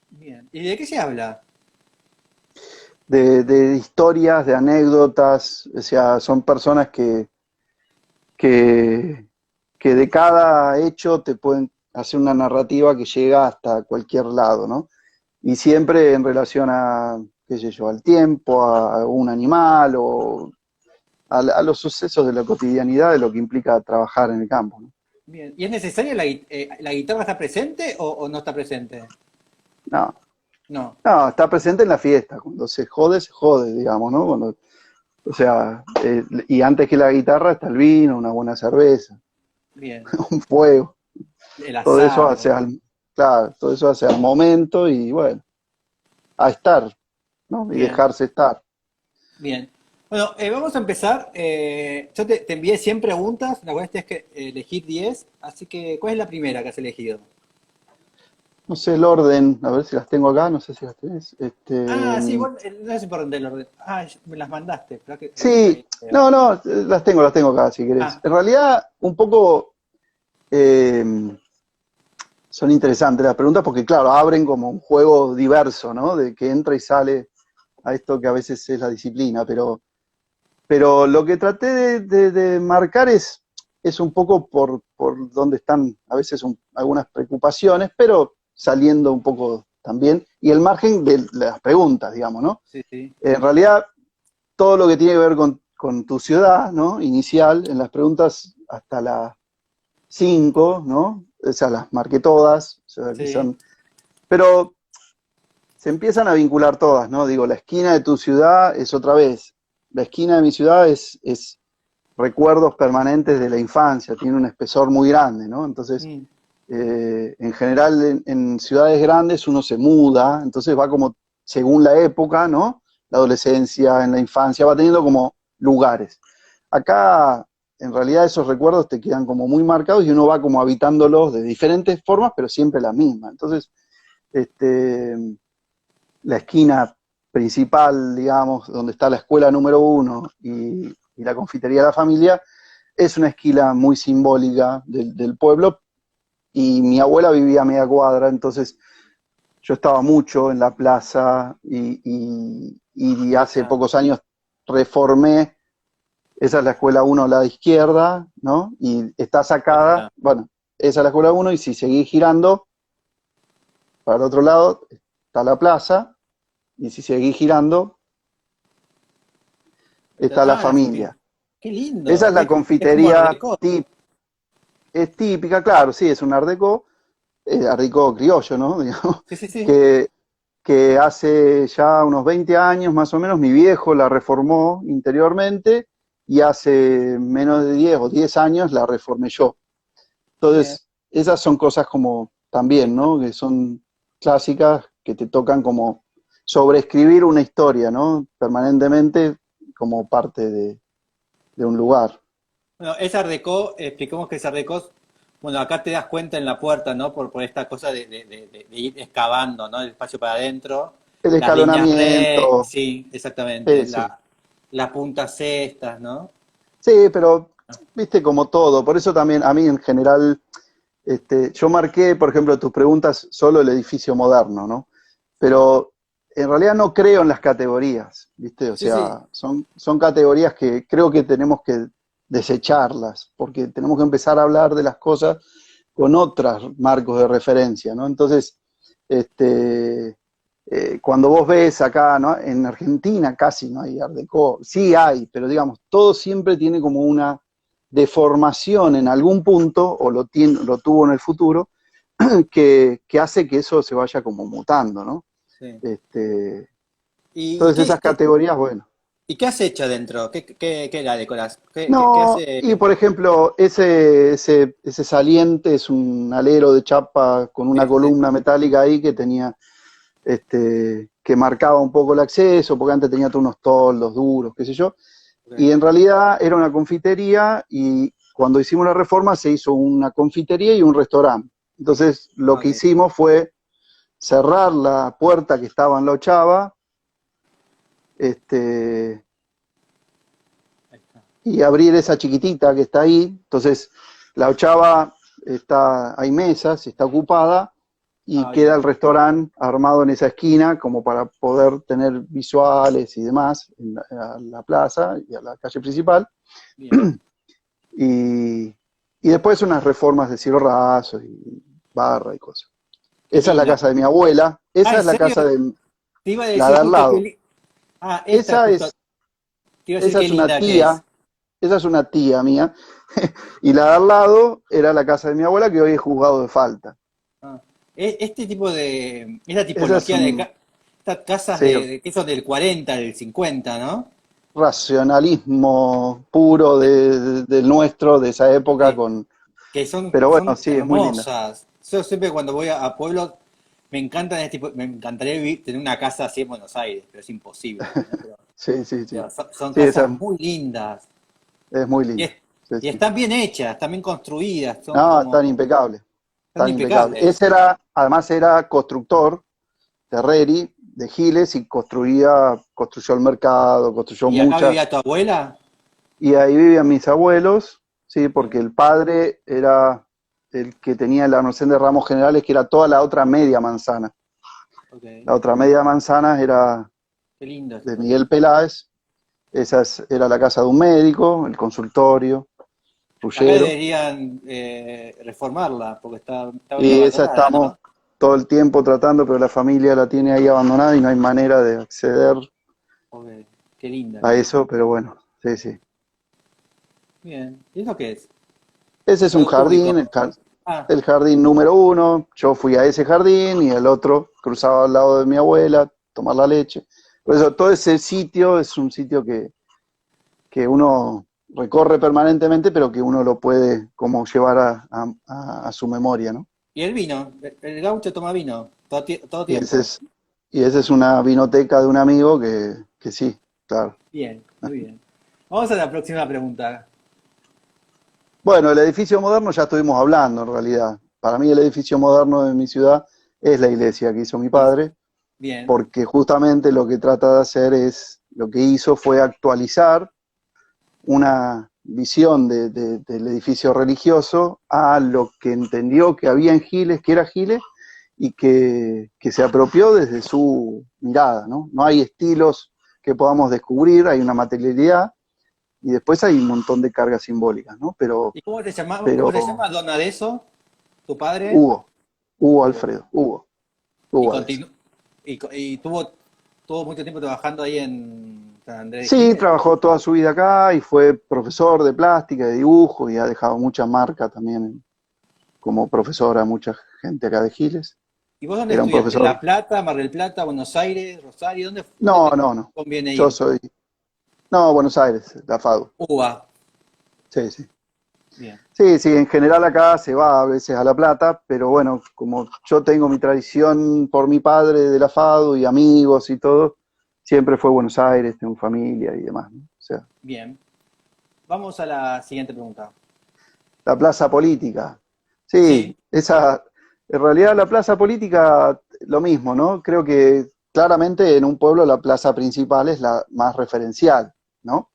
bien. ¿Y de qué se habla? De historias, de anécdotas, o sea, son personas que, que de cada hecho te pueden hacer una narrativa que llega hasta cualquier lado, ¿no? Y siempre en relación a, qué sé yo, al tiempo, a un animal o a los sucesos de la cotidianidad de lo que implica trabajar en el campo, ¿no? Bien. ¿Y es necesaria la guitarra está presente o no está presente? No, No. no, está presente en la fiesta, cuando se jode, digamos, ¿no? Cuando, o sea, y antes que la guitarra está el vino, una buena cerveza, Bien. un fuego, El todo eso hace asado. claro, todo eso hace al momento y bueno, a estar, ¿no? Y Bien, dejarse estar. bien. Bueno, vamos a empezar. Yo te envié 100 preguntas, la cual tienes que elegir 10. Así que, ¿cuál es la primera que has elegido? No sé el orden, a ver si las tengo acá, no sé si las tenés. Ah, sí, igual no es importante el orden. Ah, me las mandaste. Espera que Sí, ahí veo. no, no, las tengo acá si querés. Ah, En realidad, un poco eh, son interesantes las preguntas porque, claro, abren como un juego diverso, ¿no? De que entra y sale a esto que a veces es la disciplina, pero Pero lo que traté de marcar es un poco por donde están a veces algunas preocupaciones, pero saliendo un poco también, y el margen de las preguntas, digamos, ¿no? Sí, sí. En realidad, todo lo que tiene que ver con tu ciudad, ¿no? Inicial, en las preguntas hasta las 5, ¿no? O sea, las marqué todas, o sea, que Sí. son, pero se empiezan a vincular todas, ¿no? Digo, la esquina de tu ciudad es otra vez, la esquina de mi ciudad es recuerdos permanentes de la infancia, tiene un espesor muy grande, ¿no? Entonces, Mm. en general en ciudades grandes uno se muda, entonces va como según la época, ¿no? La adolescencia, en la infancia, va teniendo como lugares. Acá, en realidad, esos recuerdos te quedan como muy marcados y uno va como habitándolos de diferentes formas, pero siempre la misma. Entonces, este, la esquina principal, digamos, donde está la escuela número 1 y la confitería de la familia, es una esquina muy simbólica del pueblo, y mi abuela vivía a media cuadra, entonces yo estaba mucho en la plaza y Ahí hace está. pocos años reformé, esa es la escuela 1 a la izquierda, ¿no? Y está Ahí sacada, está. bueno, esa es la escuela 1 y si seguís girando para el otro lado está la plaza, y si seguís girando está la Ah, familia. qué Esa lindo. es la Es como Art confitería Deco. es típica, claro, sí, es un Art Deco criollo, ¿no? Digamos, Sí, sí, sí. que, que hace ya unos 20 años más o menos mi viejo la reformó interiormente y hace menos de 10 o 10 años la reformé yo. Bien. Entonces, esas son cosas como Ahí también, está. ¿no? Que son clásicas que te tocan como sobreescribir una historia, ¿no? Permanentemente como parte de un lugar. Bueno, es Art Deco, expliquemos que es Art Deco. Bueno, acá te das cuenta en la puerta, ¿no? Por esta cosa de ir excavando, ¿no? El espacio para adentro. El Las líneas escalonamiento, sí, exactamente. sí. Las puntas estas, ¿no? Sí, pero viste como todo, por eso también a mí en general, yo marqué, por ejemplo, tus preguntas solo el edificio moderno, ¿no? Sí. Pero en realidad no creo en las categorías, ¿viste? O Sí, sí. sea, son categorías que creo que tenemos que desecharlas, porque tenemos que empezar a hablar de las cosas con otros marcos de referencia, ¿no? Entonces, este, cuando vos ves acá, ¿no? En Argentina casi no hay Art Deco, sí hay, pero digamos, todo siempre tiene como una deformación en algún punto, o lo tuvo en el futuro, que hace que eso se vaya como mutando, ¿no? Sí. Este, ¿Y entonces esas categorías, bueno. y qué has hecho dentro? ¿Qué la decoras? ¿Qué No, y hace? por ejemplo, ese saliente es un alero de chapa con Sí, una sí, sí. columna metálica ahí que tenía, que marcaba un poco el acceso, porque antes tenía todos unos toldos duros, qué sé yo, y Ok. en realidad era una confitería, y cuando hicimos la reforma se hizo una confitería y un restaurante. Entonces lo Ah, que ok. hicimos fue cerrar la puerta que estaba en la ochava, este, Ahí está. y abrir esa chiquitita que está ahí. Entonces la ochava hay mesas, está ocupada, y Ah, queda bien. el restaurante armado en esa esquina como para poder tener visuales y demás a la plaza y a la calle principal. Bien. Y, y después unas reformas de cielo raso y barra y cosas. Qué Esa es la linda. casa de mi abuela, Ah, esa ¿en es la serio? casa de Te iba a la decir de al justo lado. Ah, esta Esa justo. es, Te iba a decir esa qué es una linda que tía, es. esa es una tía mía, y la de al lado era la casa de mi abuela, que hoy es juzgado de falta. Ah, este tipo esta Esa es tipología estas casas sí, que son del 40 del 50, ¿no? racionalismo puro del nuestro, de esa época, Sí, que pero bueno, son sí, es muy linda. hermosas. Yo siempre cuando voy a pueblos me encantan me encantaría tener una casa así en Buenos Aires, pero es imposible, ¿no? Sí, sí, sí. Son Sí, casas esa muy lindas es muy y, linda. Sí, y sí. están bien hechas, están bien construidas, son No, como, tan impecable, son tan impecable. impecables. Ese era, además era constructor, Terreri, de Giles, y construyó el mercado, construyó ¿Y acá muchas, vivía tu abuela? y ahí vivían mis abuelos, sí, porque Bien, el padre era el que tenía la almacén de ramos generales, que era toda la otra media manzana. ok. La otra media manzana era Qué lindo de esto. Miguel Peláez, Era la casa de un médico, el consultorio, Acá Rullero. deberían reformarla porque está medio Y esa abandonada, estamos ¿no? todo el tiempo tratando, pero la familia la tiene ahí abandonada y no hay manera de acceder Porque, qué linda a que es. eso, pero bueno, sí, sí. Bien. ¿Y eso qué es? Ese es un Algo público. jardín, Ah, el jardín número uno. Yo fui a ese jardín y el otro cruzaba al lado de mi abuela a tomar la leche. Por eso todo ese sitio es un sitio que uno recorre permanentemente, pero que uno lo puede como llevar a su memoria, ¿no? y el vino. El gaucho toma vino todo Y ese tiempo. es, y esa es una vinoteca de un amigo que sí, claro. Bien, muy bien. Vamos a la próxima pregunta. Bueno, el edificio moderno ya estuvimos hablando en realidad. Para mí el edificio moderno de mi ciudad es la iglesia que hizo mi Y- padre, Bien. porque justamente lo que trata de hacer lo que hizo fue actualizar una visión del edificio religioso a lo que entendió que había en Giles, que era Giles, y que se apropió desde su mirada, ¿no? No hay estilos que podamos descubrir, hay una materialidad, y después hay un montón de cargas simbólicas, ¿no? ¿Y cómo se llama Pero Dona de eso? ¿Tu padre? Hugo, Hugo Hugo. Alfredo, Hugo, Y Hugo Ades. continu y tuvo mucho tiempo trabajando ahí en San Andrés de Sí, Giles. trabajó toda su vida acá y fue profesor de plástica, de dibujo, y ha dejado mucha marca también como profesor a mucha gente acá de Giles. ¿Y vos dónde Era un estudiaste? profesor. ¿La Plata, Mar del Plata, Buenos Aires, Rosario? ¿Dónde No, te no, no. conviene Yo ir? soy. No, Buenos Aires, la FADU. UBA. Sí, sí. Bien, Sí, sí, en general acá se va a veces a La Plata, pero bueno, como yo tengo mi tradición por mi padre de la FADU y amigos y todo, siempre fue Buenos Aires, tengo familia y demás, ¿no? O sea, bien. Vamos a la siguiente pregunta. la plaza política. Sí, Sí, en realidad la plaza política, lo mismo, ¿no? Creo que claramente en un pueblo la plaza principal es la más referencial, ¿no?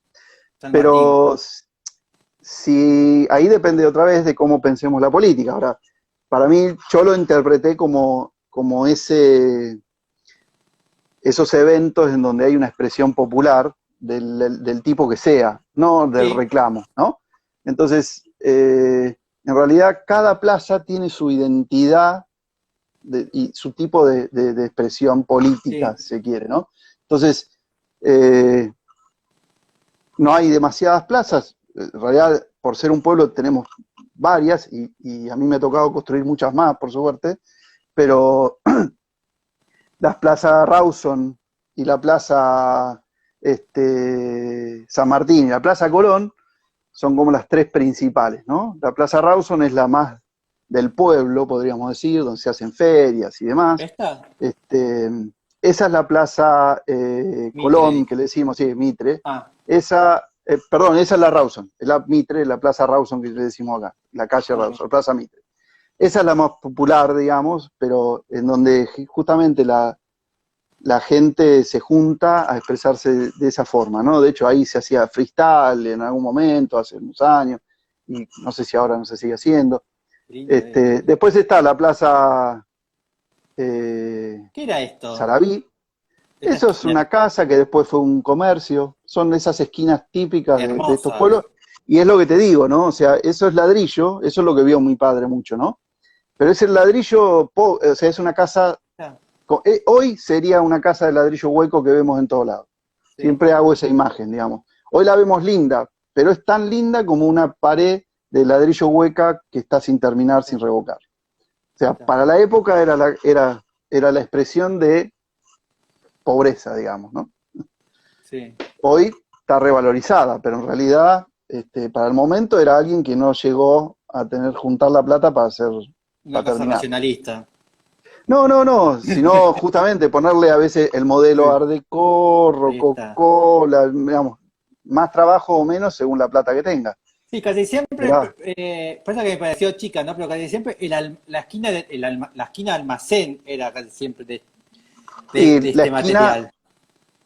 San Martín. Pero si ahí depende otra vez de cómo pensemos la política. Ahora, para mí, yo lo interpreté como esos eventos en donde hay una expresión popular del tipo que sea, no del Sí, reclamo, ¿no? Entonces, en realidad cada plaza tiene su identidad y su tipo de expresión política, sí, si se quiere, ¿no? Entonces, eh, no hay demasiadas plazas, en realidad por ser un pueblo tenemos varias y a mí me ha tocado construir muchas más, por suerte, pero las plazas Rawson y la plaza San Martín y la plaza Colón son como las tres principales, ¿no? La plaza Rawson es la más del pueblo, podríamos decir, donde se hacen ferias y demás. ¿esta? Este, esa es la plaza Mitre. Colón, que le decimos, sí, Mitre. Ah, Perdón, esa es la Rawson, es la Mitre, la plaza Rawson que le decimos acá, la calle ok. Rawson, la plaza Mitre. Esa es la más popular, digamos, pero en donde justamente la gente se junta a expresarse de esa forma, ¿no? De hecho, ahí se hacía freestyle en algún momento, hace unos años, y no sé si ahora no se sigue haciendo. Qué lindo es. Después está la plaza ¿Qué era esto? Sarabí. Esta Eso es esquina. una casa que después fue un comercio, son esas esquinas típicas de estos Hermosa. pueblos, y es lo que te digo, ¿no? O sea, eso es ladrillo, eso es lo que vio mi padre mucho, ¿no? Pero es el ladrillo, o sea, es una casa, Ah, hoy sería una casa de ladrillo hueco que vemos en todos lados. sí, Siempre hago esa imagen, digamos. Hoy la vemos linda, pero es tan linda como una pared de ladrillo hueca que está sin terminar, sin sí, revocar. O sea, está. para la época era la expresión de pobreza, digamos, ¿no? Sí. Hoy está revalorizada, pero en realidad, para el momento era alguien que no llegó a tener juntar la plata Una para casa terminarla. racionalista. No, no, no, sino justamente ponerle a veces el modelo Sí, Art Deco, ahí está. Rococó, digamos, más trabajo o menos según la plata que tenga. Sí, casi siempre, Mirá, pasa que me pareció chica, ¿no? Pero casi siempre la esquina la esquina almacén era casi siempre de y este material.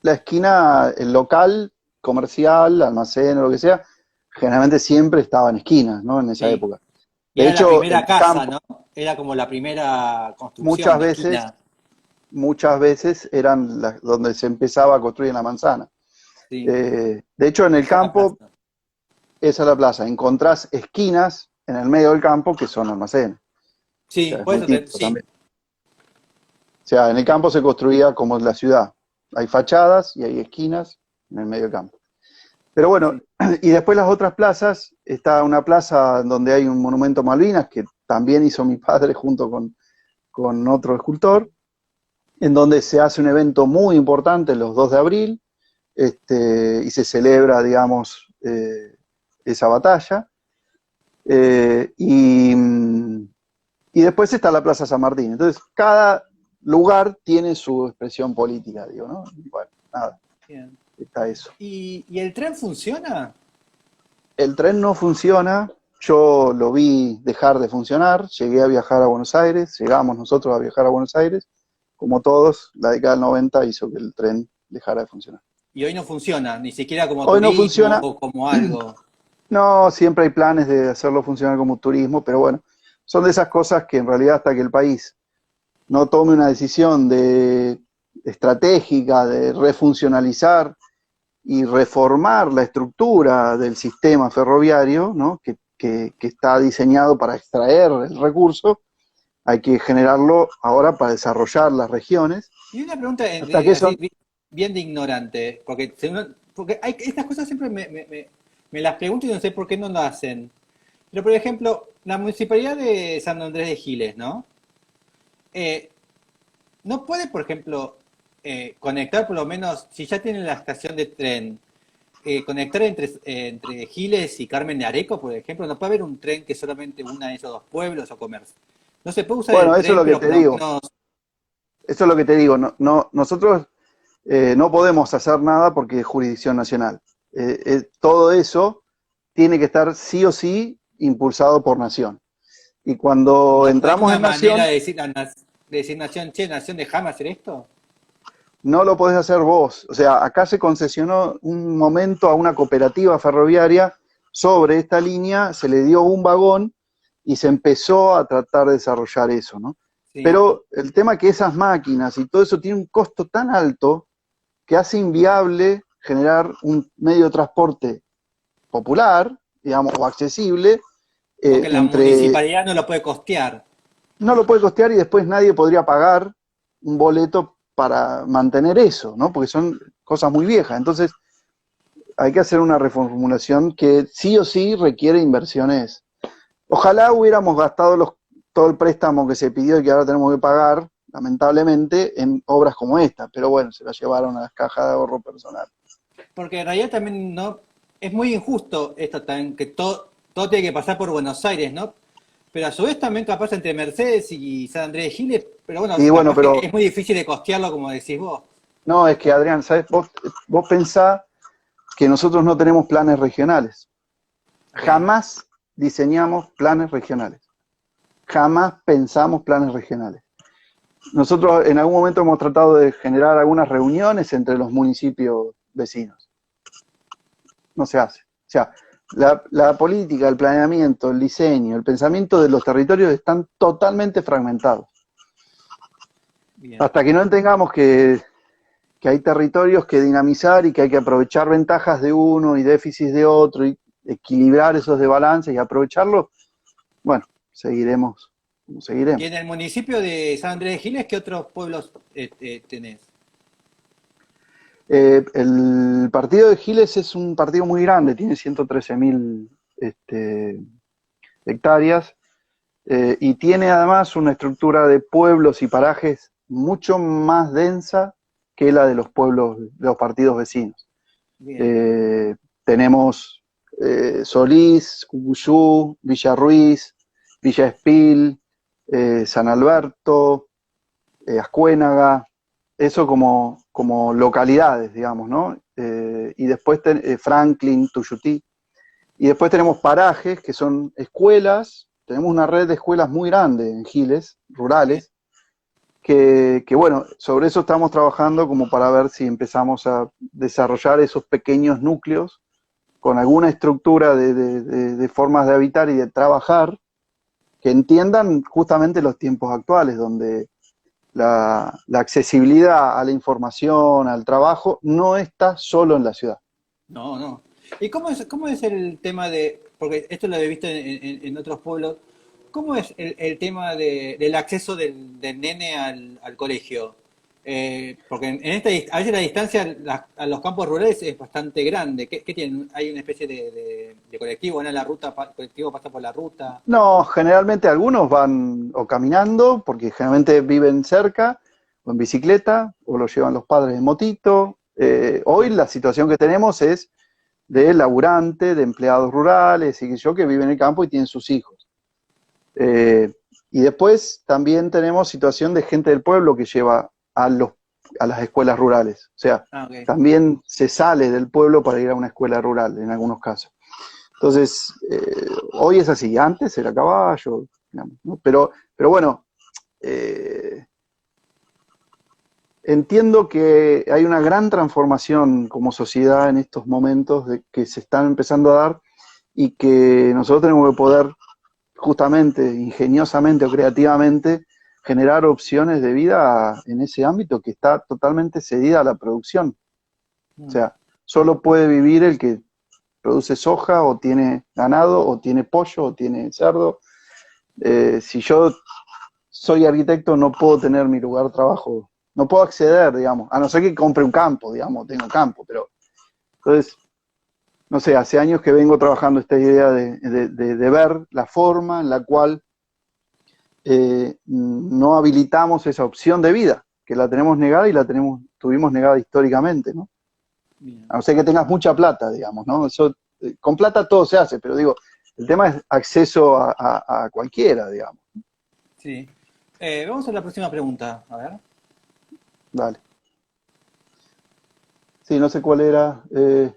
la esquina, el local, comercial, almacén o lo que sea, generalmente siempre estaba en esquinas, ¿no? En esa Sí. época. Y De era la hecho, primera el casa, campo, ¿no? Era como la primera construcción muchas de veces esquina. muchas veces eran donde se empezaba a construir en la manzana. Sí, De hecho, en el esa es la campo, plaza. esa es la plaza. Encontrás esquinas en el medio del campo que son almacenes. O Sí, sea, es por muy eso típico sí. también. O sea, en el campo se construía como en la ciudad. Hay fachadas y hay esquinas en el medio del campo. Pero bueno, Sí. y después las otras plazas, está una plaza donde hay un monumento a Malvinas, que también hizo mi padre junto con otro escultor, en donde se hace un evento muy importante los 2 de abril, y se celebra, digamos, esa batalla. Eh, y, y después está la Plaza San Martín. Entonces, cada lugar tiene su expresión política, digo, ¿no? Y bueno, nada, Bien. está eso. ¿Y el tren funciona? El tren no funciona, yo lo vi dejar de funcionar, llegué a viajar a Buenos Aires, llegamos nosotros a viajar a Buenos Aires, como todos, la década del 90 hizo que el tren dejara de funcionar. Y hoy no funciona, ni siquiera como Hoy no turismo funciona, o como algo. no, siempre hay planes de hacerlo funcionar como turismo, pero bueno, son de esas cosas que en realidad hasta que el país no tome una decisión estratégica de refuncionalizar y reformar la estructura del sistema ferroviario, ¿no? Que está diseñado para extraer el recurso, hay que generarlo ahora para desarrollar las regiones, Y una pregunta hasta que así eso, bien de ignorante, porque, porque hay, estas cosas siempre me las pregunto y no sé por qué no lo hacen. Pero por ejemplo, la municipalidad de San Andrés de Giles, ¿no? Eh, no puede, por ejemplo, conectar por lo menos, si ya tienen la estación de tren, conectar entre Giles y Carmen de Areco, por ejemplo, no puede haber un tren que solamente una de esos dos pueblos o comercio. No se puede usar bueno, el eso es tren, lo que pero te por lo digo, menos. eso es lo que te digo, nosotros no podemos hacer nada porque es jurisdicción nacional. Todo eso tiene que estar sí o sí impulsado por nación. Y cuando No, no hay entramos una en manera nación, de decir, de decir nación, che, nación, déjame hacer esto. no lo podés hacer vos. O sea, acá se concesionó un momento a una cooperativa ferroviaria sobre esta línea, se le dio un vagón y se empezó a tratar de desarrollar eso, ¿no? Sí. Pero el tema es que esas máquinas y todo eso tiene un costo tan alto que hace inviable generar un medio de transporte popular, digamos, o accesible, Porque la entre municipalidad no lo puede costear. no lo puede costear y después nadie podría pagar un boleto para mantener eso, ¿no? Porque son cosas muy viejas. Entonces, hay que hacer una reformulación que sí o sí requiere inversiones. Ojalá hubiéramos gastado todo el préstamo que se pidió y que ahora tenemos que pagar, lamentablemente, en obras como esta, pero bueno, se la llevaron a las cajas de ahorro personal. Porque en realidad también no es muy injusto esto también, que todo tiene que pasar por Buenos Aires, ¿no? Pero a su vez también capaz entre Mercedes y San Andrés de Giles, pero bueno, Y bueno, capaz que pero es muy difícil de costearlo como decís vos. no, es que Adrián, ¿sabes? Vos pensás que nosotros no tenemos planes regionales. Ok. Jamás diseñamos planes regionales. Jamás pensamos planes regionales. Nosotros en algún momento hemos tratado de generar algunas reuniones entre los municipios vecinos. No se hace. O sea, la política, el planeamiento, el diseño, el pensamiento de los territorios están totalmente fragmentados. Bien. Hasta que no entendamos que hay territorios que dinamizar y que hay que aprovechar ventajas de uno y déficits de otro y equilibrar esos desbalances y aprovecharlos, bueno, seguiremos como Y seguiremos. en el municipio de San Andrés de Giles, ¿qué otros pueblos tenés? El partido de Giles es un partido muy grande, tiene 113.000 hectáreas, y tiene además una estructura de pueblos y parajes mucho más densa que la de los pueblos, de los partidos vecinos. Bien. Eh, Tenemos Solís, Cucuyú, Villa Ruiz, Villa Espil, San Alberto, Ascuénaga, eso como localidades, digamos, ¿no? Y después Franklin, Tuyutí, y después tenemos parajes que son escuelas, tenemos una red de escuelas muy grande en Giles, Bien. rurales, bueno, sobre eso estamos trabajando como para ver si empezamos a desarrollar esos pequeños núcleos con alguna estructura de formas de habitar y de trabajar que entiendan justamente los tiempos actuales, donde la accesibilidad a la información, al trabajo, no está solo en la ciudad. No, no. ¿Y cómo es el tema de, porque esto lo he visto en otros pueblos, cómo es el tema del acceso del nene al colegio? Porque a veces la distancia a los campos rurales es bastante grande. ¿Qué tienen? ¿Hay una especie de colectivo? ¿No? El colectivo pasa por la ruta. No, generalmente algunos van o caminando, porque generalmente viven cerca, o en bicicleta, o lo llevan los padres en motito. Hoy Sí. la situación que tenemos es de laburante, de empleados rurales, y yo que viven en el campo y tienen sus hijos. Eh, y después también tenemos situación de gente del pueblo que lleva a las escuelas rurales. O sea, Ah, ok. también se sale del pueblo para ir a una escuela rural en algunos casos. Entonces, hoy es así, antes era caballo, digamos, ¿no? Pero bueno, eh, entiendo que hay una gran transformación como sociedad en estos momentos que se están empezando a dar y que nosotros tenemos que poder justamente, ingeniosamente o creativamente, generar opciones de vida en ese ámbito que está totalmente cedida a la producción. O Mm. sea, solo puede vivir el que produce soja o tiene ganado o tiene pollo o tiene cerdo. Si yo soy arquitecto no puedo tener mi lugar de trabajo, no puedo acceder, digamos, a no ser que compre un campo, digamos, tengo campo, pero entonces, no sé, hace años que vengo trabajando esta idea de ver la forma en la cual no habilitamos esa opción de vida, que la tenemos negada y tuvimos negada históricamente, ¿no? Bien. A no ser que tengas mucha plata, digamos, ¿no? Eso, con plata todo se hace, pero digo, el tema es acceso a cualquiera, digamos. Sí. Vamos a la próxima pregunta. A ver. Dale. Sí, no sé cuál era.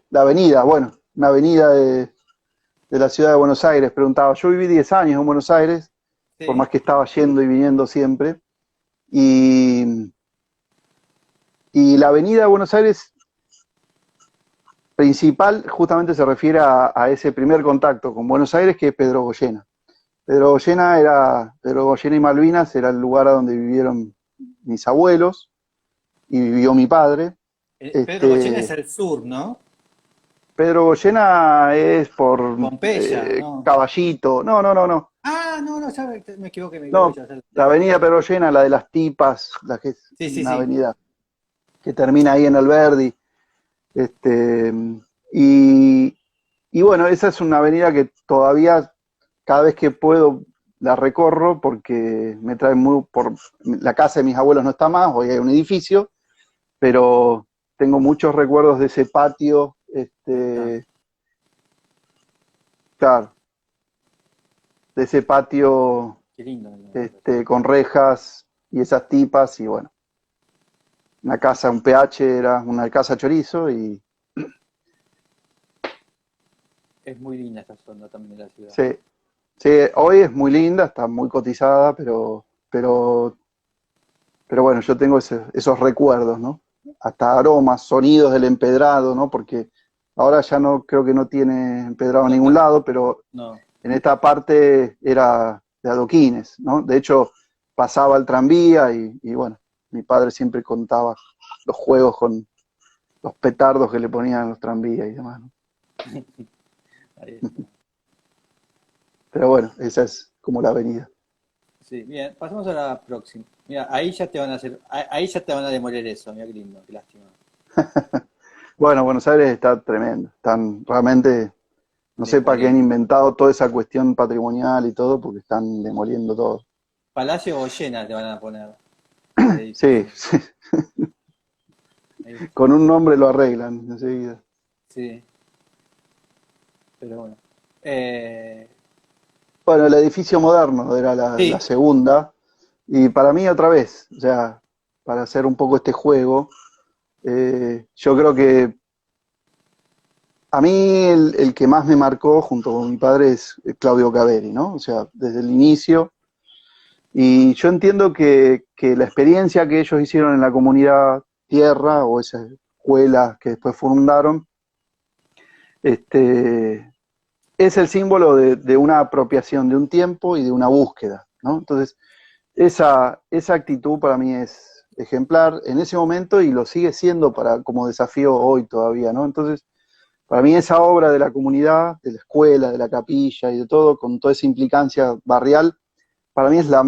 La avenida, bueno, una avenida de la ciudad de Buenos Aires, preguntaba. Yo viví 10 años en Buenos Aires, por Sí. más que estaba yendo y viniendo siempre. Y, y la avenida de Buenos Aires principal justamente se refiere a ese primer contacto con Buenos Aires, que es Pedro Goyena. Pedro Goyena y Malvinas era el lugar a donde vivieron mis abuelos y vivió mi padre. Pedro Goyena es Este, el sur, ¿no? Pedro Goyena es por Pompeya, ¿no? Caballito. No, no, no, no. Ah, no, no, ya me equivoqué, No, ya sé de la dónde avenida es. Pedro Goyena, la de las tipas, la que es Sí, sí, una sí. avenida que termina ahí en Alberdi. Este, y, y bueno, esa es una avenida que todavía cada vez que puedo la recorro porque me trae muy por la casa de mis abuelos no está más, hoy hay un edificio, pero tengo muchos recuerdos de ese patio, Claro, claro, de ese patio qué lindo. con rejas y esas tipas y bueno, una casa, un PH era una casa chorizo y Es muy linda esta zona también de la ciudad. sí, sí, hoy es muy linda, está muy cotizada, pero bueno, yo tengo esos recuerdos, ¿no? Hasta aromas, sonidos del empedrado, ¿no? Porque ahora ya no creo que no tiene empedrado en No, ningún lado, pero no. en esta parte era de adoquines, ¿no? De hecho, pasaba el tranvía y bueno, mi padre siempre contaba los juegos con los petardos que le ponían a los tranvías y demás, ¿no? Ahí está. Pero bueno, esa es como la avenida. Sí, bien, pasamos a la próxima. Mira, ahí ya te van a ahí ya te van a demoler eso, mira qué lindo, qué lástima. Bueno, Buenos Aires está tremendo, están realmente, no sé para qué han Demoliendo. inventado toda esa cuestión patrimonial y todo, porque están demoliendo todo. Palacio o llena te van a poner el Sí, edificio. sí, Ahí está. con un nombre lo arreglan enseguida. Sí, pero bueno. Eh, Bueno, el edificio moderno era la sí, segunda, y para mí otra vez, o sea, para hacer un poco este juego, yo creo que a mí el que más me marcó junto con mi padre es Claudio Caveri, ¿no? O sea, desde el inicio. Y yo entiendo que la experiencia que ellos hicieron en la comunidad tierra o esas escuelas que después fundaron, este, es el símbolo de una apropiación de un tiempo y de una búsqueda, ¿no? Entonces, esa actitud para mí es ejemplar en ese momento y lo sigue siendo como desafío hoy todavía, ¿no? Entonces, para mí esa obra de la comunidad, de la escuela, de la capilla y de todo, con toda esa implicancia barrial, para mí es la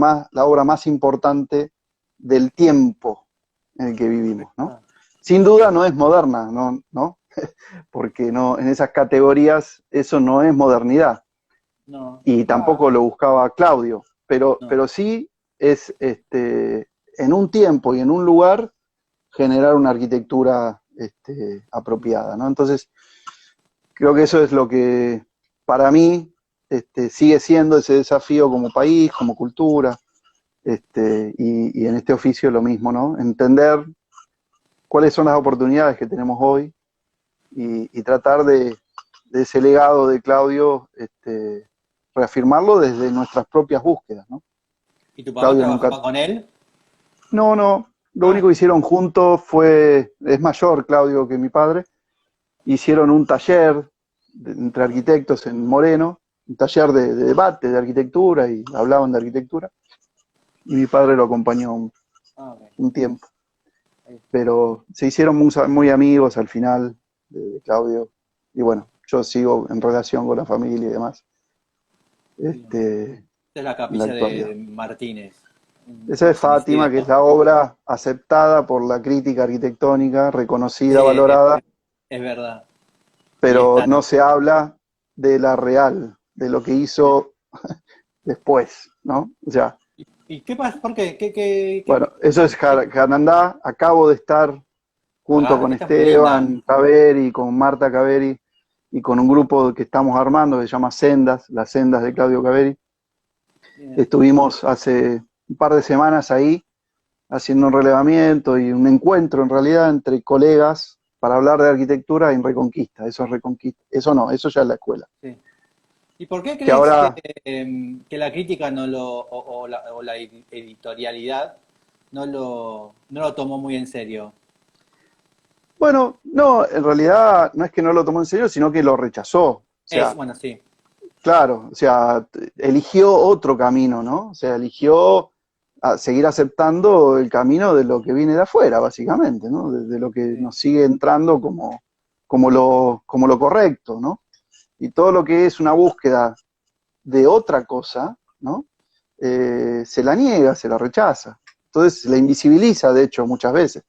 obra más importante del tiempo en el que vivimos, ¿no? Sin duda no es moderna, ¿no? Porque no, en esas categorías eso no es modernidad. No. Y tampoco lo buscaba Claudio, pero sí es en un tiempo y en un lugar generar una arquitectura apropiada, ¿no? Entonces, creo que eso es lo que para mí sigue siendo ese desafío como país, como cultura, y en este oficio lo mismo, ¿no? Entender cuáles son las oportunidades que tenemos hoy y tratar de ese legado de Claudio, reafirmarlo desde nuestras propias búsquedas, ¿no? ¿Y tu papá Claudio nunca... trabajaba con él? No, lo único que hicieron juntos es mayor Claudio que mi padre, hicieron un taller entre arquitectos en Moreno, un taller de debate de arquitectura y hablaban de arquitectura, y mi padre lo acompañó un tiempo. Pero se hicieron muy amigos al final de Claudio, y bueno, yo sigo en relación con la familia y demás. Esta es la En la capilla actualidad. de Martínez. Esa es Fátima, que es la obra aceptada por la crítica arquitectónica, reconocida, valorada, es verdad. pero no se habla de la real, de lo que hizo después, ¿no? O sea, ¿Y qué pasa? ¿Por qué? bueno, eso es Canandá. Acabo de estar junto con Esta es muy linda. Esteban Caveri, con Marta Caveri y con un grupo que estamos armando que se llama Sendas, las Sendas de Claudio Caveri. Bien. Estuvimos hace un par de semanas ahí haciendo un relevamiento y un encuentro en realidad entre colegas para hablar de arquitectura en Reconquista. Eso es Reconquista. Eso no, eso ya es la escuela. Sí. ¿Y por qué Que crees ahora, que la crítica no o la editorialidad no lo tomó muy en serio? bueno, no, en realidad no es que no lo tomó en serio, sino que lo rechazó. O sea, Bueno, sí. claro, o sea, eligió otro camino, ¿no? O sea, eligió seguir aceptando el camino de lo que viene de afuera, básicamente, ¿no? De lo que nos sigue entrando como lo correcto, ¿no? Y todo lo que es una búsqueda de otra cosa, ¿no? Se la niega, se la rechaza. Entonces se la invisibiliza, de hecho, muchas veces.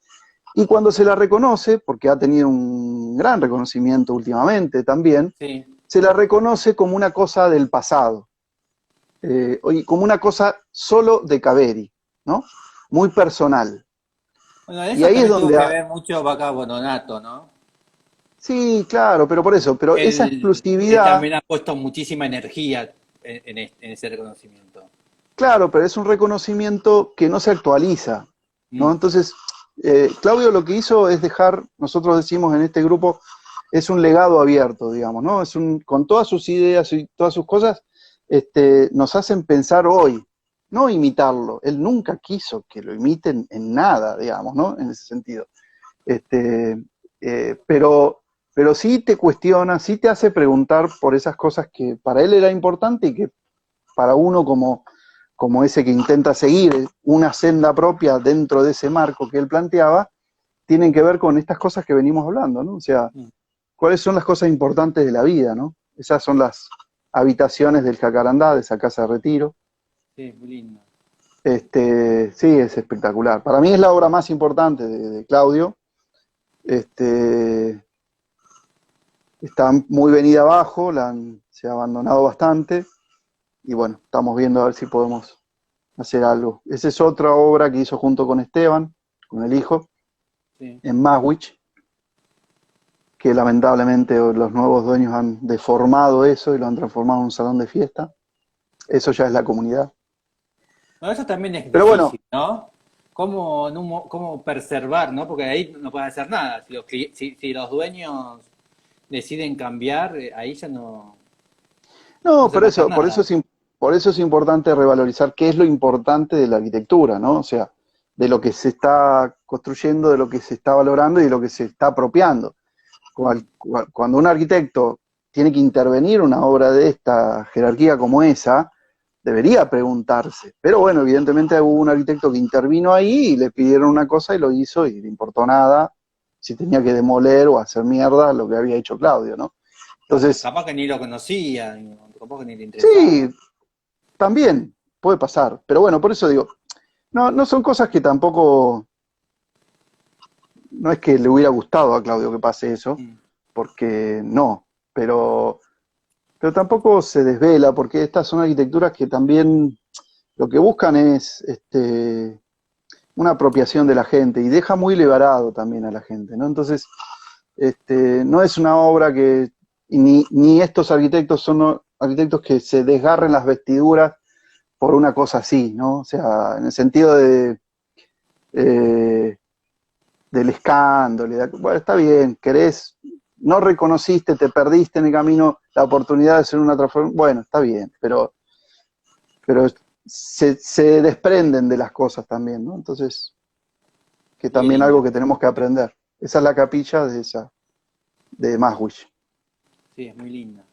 Y cuando se la reconoce, porque ha tenido un gran reconocimiento últimamente también, Sí. se la reconoce como una cosa del pasado, y como una cosa solo de Caveri, ¿no? Muy personal. Bueno, eso Y ahí es también tuvo donde... que ver mucho Vaca Bononato, ¿no? Sí, claro, pero por eso, pero esa Él exclusividad... también ha puesto muchísima energía en ese reconocimiento. Claro, pero es un reconocimiento que no se actualiza, ¿no? Entonces, Claudio lo que hizo es dejar, nosotros decimos en este grupo, es un legado abierto, digamos, ¿no? Con todas sus ideas y todas sus cosas, nos hacen pensar hoy, no imitarlo. Él nunca quiso que lo imiten en nada, digamos, ¿no? En ese sentido. Pero sí te cuestiona, sí te hace preguntar por esas cosas que para él era importante y que para uno como ese que intenta seguir una senda propia dentro de ese marco que él planteaba, tienen que ver con estas cosas que venimos hablando, ¿no? O sea, ¿cuáles son las cosas importantes de la vida, ¿no? Esas son las habitaciones del Jacarandá, de esa casa de retiro. Sí, muy lindo. Sí, es espectacular. Para mí es la obra más importante de Claudio. Está muy venida abajo, se ha abandonado bastante. Y bueno, estamos viendo a ver si podemos hacer algo. Esa es otra obra que hizo junto con Esteban, con el hijo, Sí. en Maswich, que lamentablemente los nuevos dueños han deformado eso y lo han transformado en un salón de fiesta. Eso ya es la comunidad. Bueno, eso también es Pero bueno, difícil, ¿no? ¿Cómo preservar, ¿no? Porque ahí no pueden hacer nada. Si los dueños deciden cambiar, ahí ya no no, se puede hacer nada. por eso es importante revalorizar qué es lo importante de la arquitectura, ¿no? O sea, de lo que se está construyendo, de lo que se está valorando y de lo que se está apropiando. Cuando un arquitecto tiene que intervenir una obra de esta jerarquía como esa, debería preguntarse. Pero bueno, evidentemente hubo un arquitecto que intervino ahí y le pidieron una cosa y lo hizo y le importó nada si tenía que demoler o hacer mierda lo que había hecho Claudio, ¿no? Entonces, Capaz que ni lo conocían, capaz que ni le interesaba. sí, también puede pasar. Pero bueno, por eso digo, no son cosas que tampoco, no es que le hubiera gustado a Claudio que pase eso, Mm. porque no, pero tampoco se desvela, porque estas son arquitecturas que también lo que buscan es una apropiación de la gente y deja muy liberado también a la gente, ¿no? Entonces, no es una obra que, y ni estos arquitectos son arquitectos que se desgarren las vestiduras por una cosa así, ¿no? O sea, en el sentido eh, del escándalo, bueno, está bien, querés, no reconociste, te perdiste en el camino la oportunidad de hacer una transformación, bueno, está bien, pero se desprenden de las cosas también, ¿no? Entonces, que Y es también linda. algo que tenemos que aprender. Esa es la capilla de Maswich. Sí, es muy linda.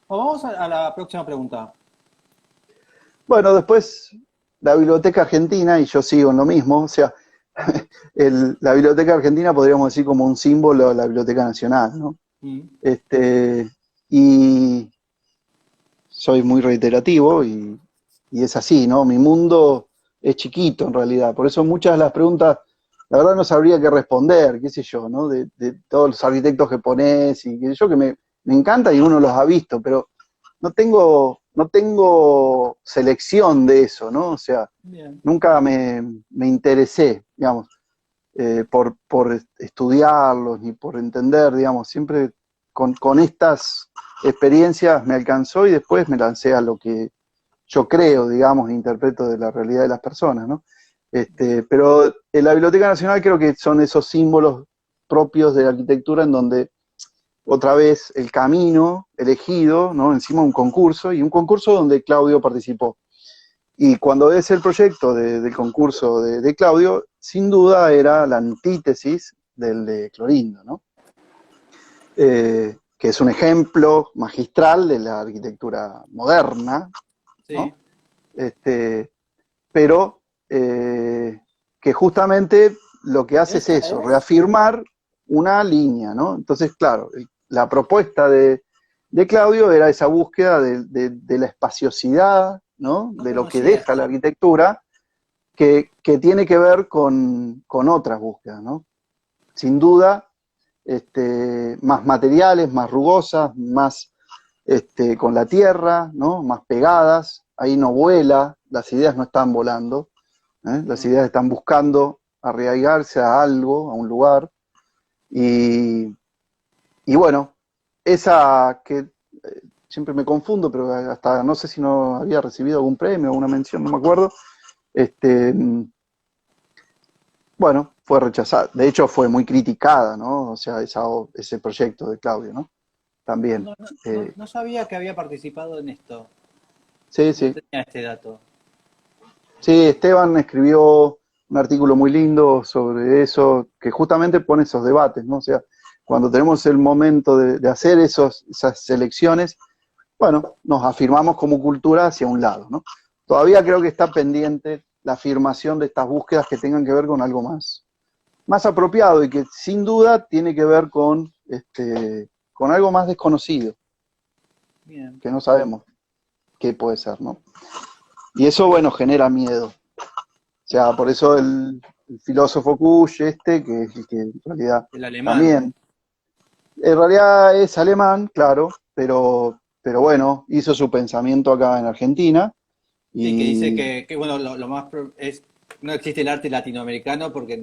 Bueno, vamos a la próxima pregunta. Bueno, después la Biblioteca Argentina, y yo sigo en lo mismo, o sea, la Biblioteca Argentina podríamos decir como un símbolo de la Biblioteca Nacional, ¿no? Mm. Y soy muy reiterativo y es así, ¿no? Mi mundo es chiquito en realidad, por eso muchas de las preguntas, la verdad no sabría qué responder, qué sé yo, ¿no? De todos los arquitectos que ponés y qué sé yo, que me encanta y uno los ha visto, pero no tengo selección de eso, ¿no? O sea, Bien. nunca me interesé, digamos, por estudiarlos ni por entender, digamos, siempre con estas experiencias me alcanzó y después me lancé a lo que yo creo, digamos, e interpreto de la realidad de las personas, ¿no? Pero en la Biblioteca Nacional creo que son esos símbolos propios de la arquitectura en donde otra vez el camino elegido, ¿no? Encima un concurso, y un concurso donde Claudio participó. Y cuando ves el proyecto del concurso de Claudio, sin duda era la antítesis del de Clorindo, ¿no? Que es un ejemplo magistral de la arquitectura moderna, Sí. ¿no? Este, pero que justamente lo que hace es Esta eso, es. reafirmar una línea, ¿no? Entonces, claro, la propuesta de Claudio era esa búsqueda de la espaciosidad, ¿no? No De lo que conocía deja la esto. arquitectura, que tiene que ver con otras búsquedas, ¿no? Sin duda, más materiales, más rugosas, más con la tierra, ¿no? Más pegadas, ahí no vuela, las ideas no están volando, ¿eh? Las No. ideas están buscando arraigarse a algo, a un lugar, y, y bueno, esa que siempre me confundo, pero hasta no sé si no había recibido algún premio o una mención, no me acuerdo, este, bueno, fue rechazada, de hecho fue muy criticada, ¿no? O sea, ese proyecto de Claudio, ¿no? También. No sabía que había participado en esto. Sí, No sí. tenía este dato. Sí, Esteban escribió un artículo muy lindo sobre eso, que justamente pone esos debates, ¿no? O sea, cuando tenemos el momento de hacer esas selecciones, bueno, nos afirmamos como cultura hacia un lado, ¿no? Todavía creo que está pendiente la afirmación de estas búsquedas que tengan que ver con algo más apropiado y que sin duda tiene que ver con algo más desconocido, Bien. que no sabemos qué puede ser, ¿no? Y eso, bueno, genera miedo. O sea, por eso el filósofo Kusch, que es el que en realidad El alemán. también, en realidad es alemán, claro, pero bueno, hizo su pensamiento acá en Argentina Sí, que dice y que, bueno, lo más es no existe el arte latinoamericano porque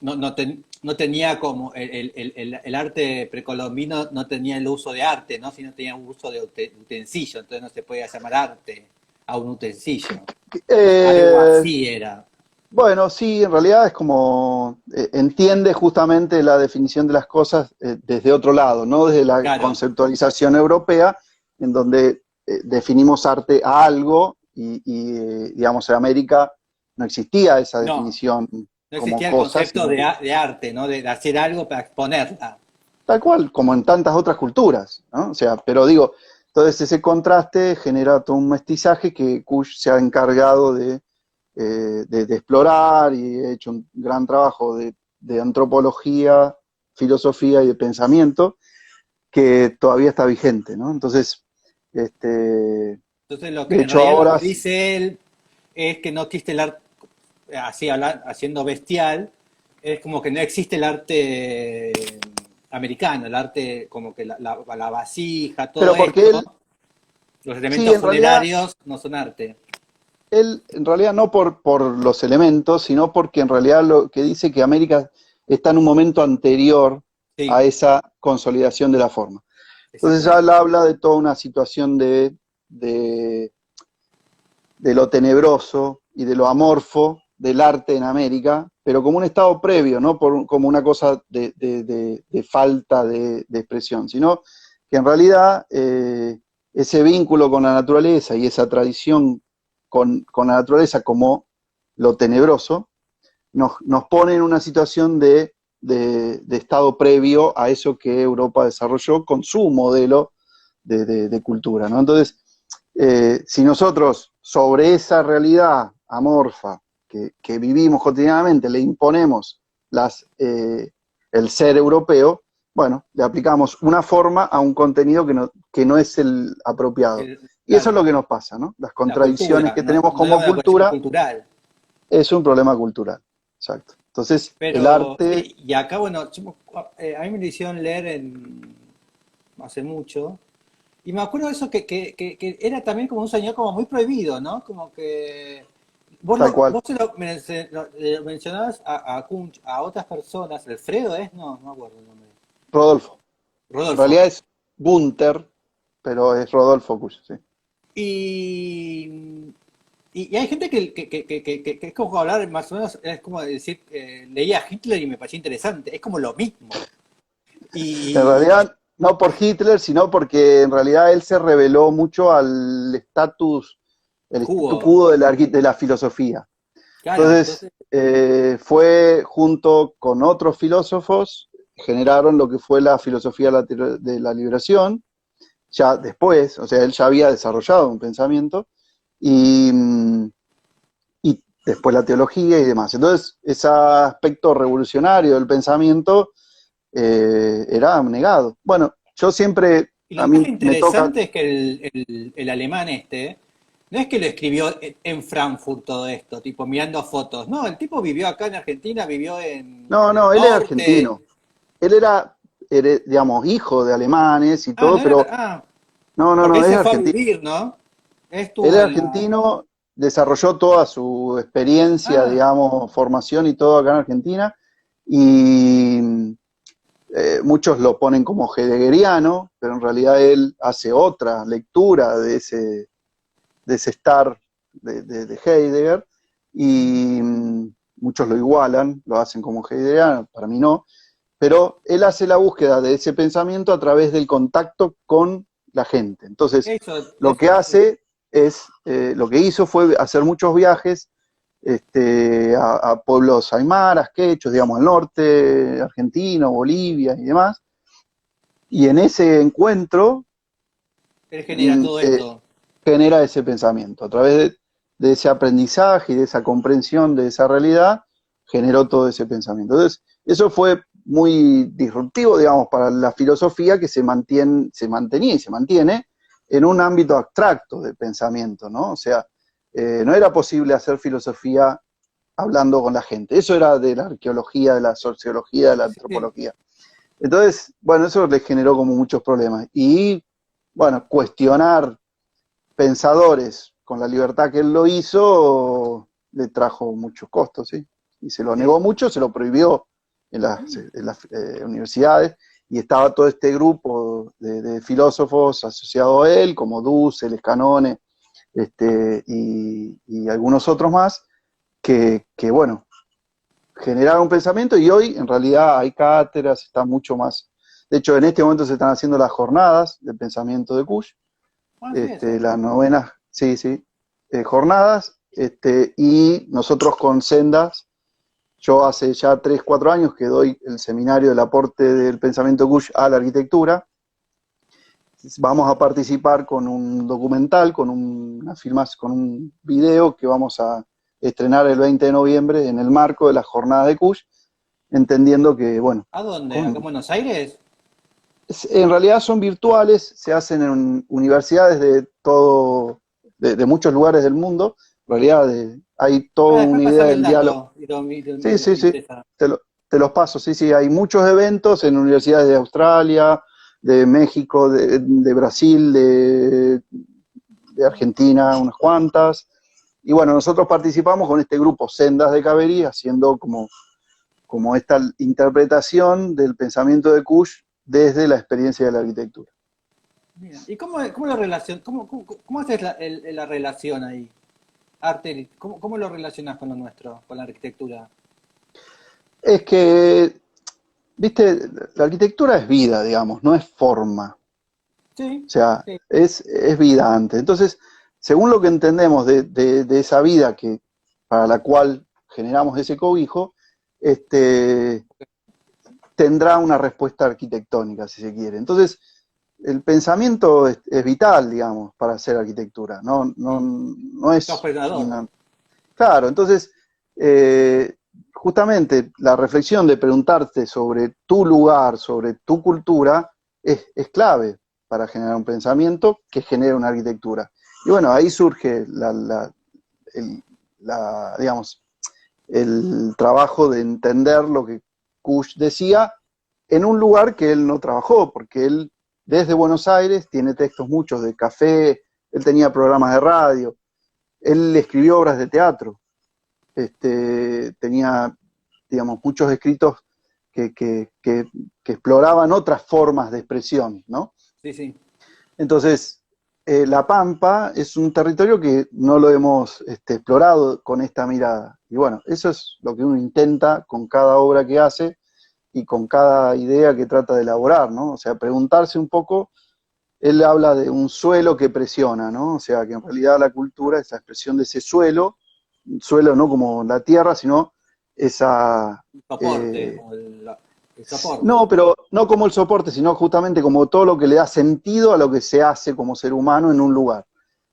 no tenía como el arte precolombino no tenía el uso de arte, ¿no? Sino tenía un uso de utensilio, entonces no se podía llamar arte a un utensilio. Algo eh, así era. bueno, sí, en realidad es como entiende justamente la definición de las cosas desde otro lado, no desde la Claro, conceptualización europea, en donde definimos arte a algo digamos, en América no existía esa no, definición no como existía el cosa, concepto sino que de arte, ¿no? De hacer algo para exponerla. tal cual, como en tantas otras culturas, ¿no? O sea, pero digo, entonces ese contraste genera todo un mestizaje que Kush se ha encargado de explorar y ha hecho un gran trabajo de antropología, filosofía y de pensamiento que todavía está vigente, ¿no? Entonces, este, Entonces, lo que, de en hecho realidad lo ahora, que dice él es que no existe el arte, así haciendo bestial, es como que no existe el arte americano, el arte como que la vasija, todo pero porque esto, él, los sí, elementos en realidad, funerarios no son arte. él en realidad no por los elementos, sino porque en realidad lo que dice que América está en un momento anterior a Sí, esa consolidación de la forma. Entonces ya él exactamente. habla de toda una situación de, de lo tenebroso y de lo amorfo del arte en América, pero como un estado previo, no como una cosa de falta de expresión, sino que en realidad ese vínculo con la naturaleza y esa tradición con la naturaleza como lo tenebroso, nos pone en una situación de estado previo a eso que Europa desarrolló con su modelo de cultura, ¿no? Entonces, si nosotros sobre esa realidad amorfa que vivimos cotidianamente le imponemos el ser europeo, bueno, le aplicamos una forma a un contenido que no es el apropiado. Y eso es Claro, lo que nos pasa, ¿no? Las la contradicciones cultura, que no, tenemos no es como una cuestión cultura cultural. es un problema cultural. Exacto. Entonces, el Pero, arte, sí, y acá, bueno, a mí me lo hicieron leer hace mucho. Y me acuerdo de eso que era también como un señor como muy prohibido, ¿no? Como que tal cual, vos lo mencionabas a Kunch, a otras personas, Alfredo es, no, no me acuerdo el nombre. Rodolfo. En Rodolfo. realidad es Gunther, pero es Rodolfo Cuyo, sí. Y, y hay gente que es como hablar más o menos, es como decir, leía a Hitler y me parecía interesante, es como lo mismo. En Y realidad, no por Hitler, sino porque en realidad él se reveló mucho al estatus, el statu Cubo, quo de la filosofía. claro, Entonces, entonces, fue junto con otros filósofos, generaron lo que fue la filosofía de la liberación, ya después, o sea, él ya había desarrollado un pensamiento, y, y después la teología y demás. Entonces, ese aspecto revolucionario del pensamiento era negado. Bueno, yo siempre, y lo a más mí me toca, interesante es que el alemán este, no es que lo escribió en Frankfurt todo esto, tipo mirando fotos, no, el tipo vivió acá en Argentina, vivió no, en el no, él es norte. argentino, él era, digamos, hijo de alemanes y Ah, todo, no era, pero ah, porque no, él es se fue a argentino. vivir, ¿no? Él Él estuvo es en la... argentino, desarrolló toda su experiencia, Ah, digamos, formación y todo acá en Argentina, y muchos lo ponen como heideggeriano, pero en realidad él hace otra lectura de ese estar de Heidegger, y muchos lo igualan, lo hacen como heideggeriano, para mí no, pero él hace la búsqueda de ese pensamiento a través del contacto con la gente. Entonces, lo que eso, hace lo que hizo fue hacer muchos viajes a pueblos aymaras, quechos, digamos, al norte, argentino, Bolivia y demás, y en ese encuentro él genera mm, todo eh, esto. genera ese pensamiento. A través de ese aprendizaje y de esa comprensión de esa realidad, generó todo ese pensamiento. Entonces, eso fue muy disruptivo, digamos, para la filosofía que se mantenía y se mantiene en un ámbito abstracto de pensamiento, ¿no? O sea, no era posible hacer filosofía hablando con la gente. Eso era de la arqueología, de la sociología, de la Sí, sí, sí. antropología. Entonces, bueno, eso le generó como muchos problemas. Y, bueno, cuestionar pensadores con la libertad que él lo hizo, le trajo muchos costos, ¿sí? Y se lo negó Sí. mucho, se lo prohibió en las universidades, y estaba todo este grupo de filósofos asociados a él, como Dussel, Scanone, y algunos otros más, bueno, generaron un pensamiento, y hoy en realidad hay cátedras, está mucho más. De hecho, en este momento se están haciendo las jornadas del pensamiento de Kush, Ah, sí, eso. las novenas, sí, sí, jornadas, y nosotros con Sendas, yo hace ya 3, 4 años que doy el seminario del aporte del pensamiento Kush a la arquitectura. Vamos a participar con un documental, con un video que vamos a estrenar el 20 de noviembre en el marco de las jornadas de Kush, entendiendo que, bueno, ¿A dónde? ¿Acá en Buenos Aires? en realidad son virtuales, se hacen en universidades de muchos lugares del mundo. En realidad hay toda una Después idea pasame el del diálogo. dato. Y Sí, me sí, sí, interesa. te los paso. Sí, sí, hay muchos eventos en universidades de Australia, de México, de Brasil, de Argentina, unas cuantas. Y bueno, nosotros participamos con este grupo Sendas de Caverí, haciendo como esta interpretación del pensamiento de Kush desde la experiencia de la arquitectura. Mira, ¿y cómo lo cómo haces la relación ahí? Arte, cómo lo relacionas con lo nuestro, con la arquitectura? Es que, viste, la arquitectura es vida, digamos, no es forma. Sí, O sea, sí. es vida antes. Entonces, según lo que entendemos de esa vida para la cual generamos ese cobijo, este, tendrá una respuesta arquitectónica, si se quiere. Entonces, el pensamiento es vital, digamos, para hacer arquitectura. No Sos es pensador. una... Claro, entonces, eh, justamente la reflexión de preguntarte sobre tu lugar, sobre tu cultura, es clave para generar un pensamiento que genere una arquitectura. Y bueno, ahí surge el, digamos, el trabajo de entender lo que Kush decía en un lugar que él no trabajó, porque él desde Buenos Aires tiene textos muchos de café, él tenía programas de radio, él escribió obras de teatro, tenía, digamos, muchos escritos que exploraban otras formas de expresión, ¿no? Sí, sí. Entonces, La Pampa es un territorio que no lo hemos explorado con esta mirada. Y bueno, eso es lo que uno intenta con cada obra que hace y con cada idea que trata de elaborar, ¿no? O sea, preguntarse un poco, él habla de un suelo que presiona, ¿no? O sea, que en realidad la cultura es la expresión de ese suelo, un suelo no como la tierra, sino esa... Un soporte, el soporte. no, pero no como el soporte, sino justamente como todo lo que le da sentido a lo que se hace como ser humano en un lugar.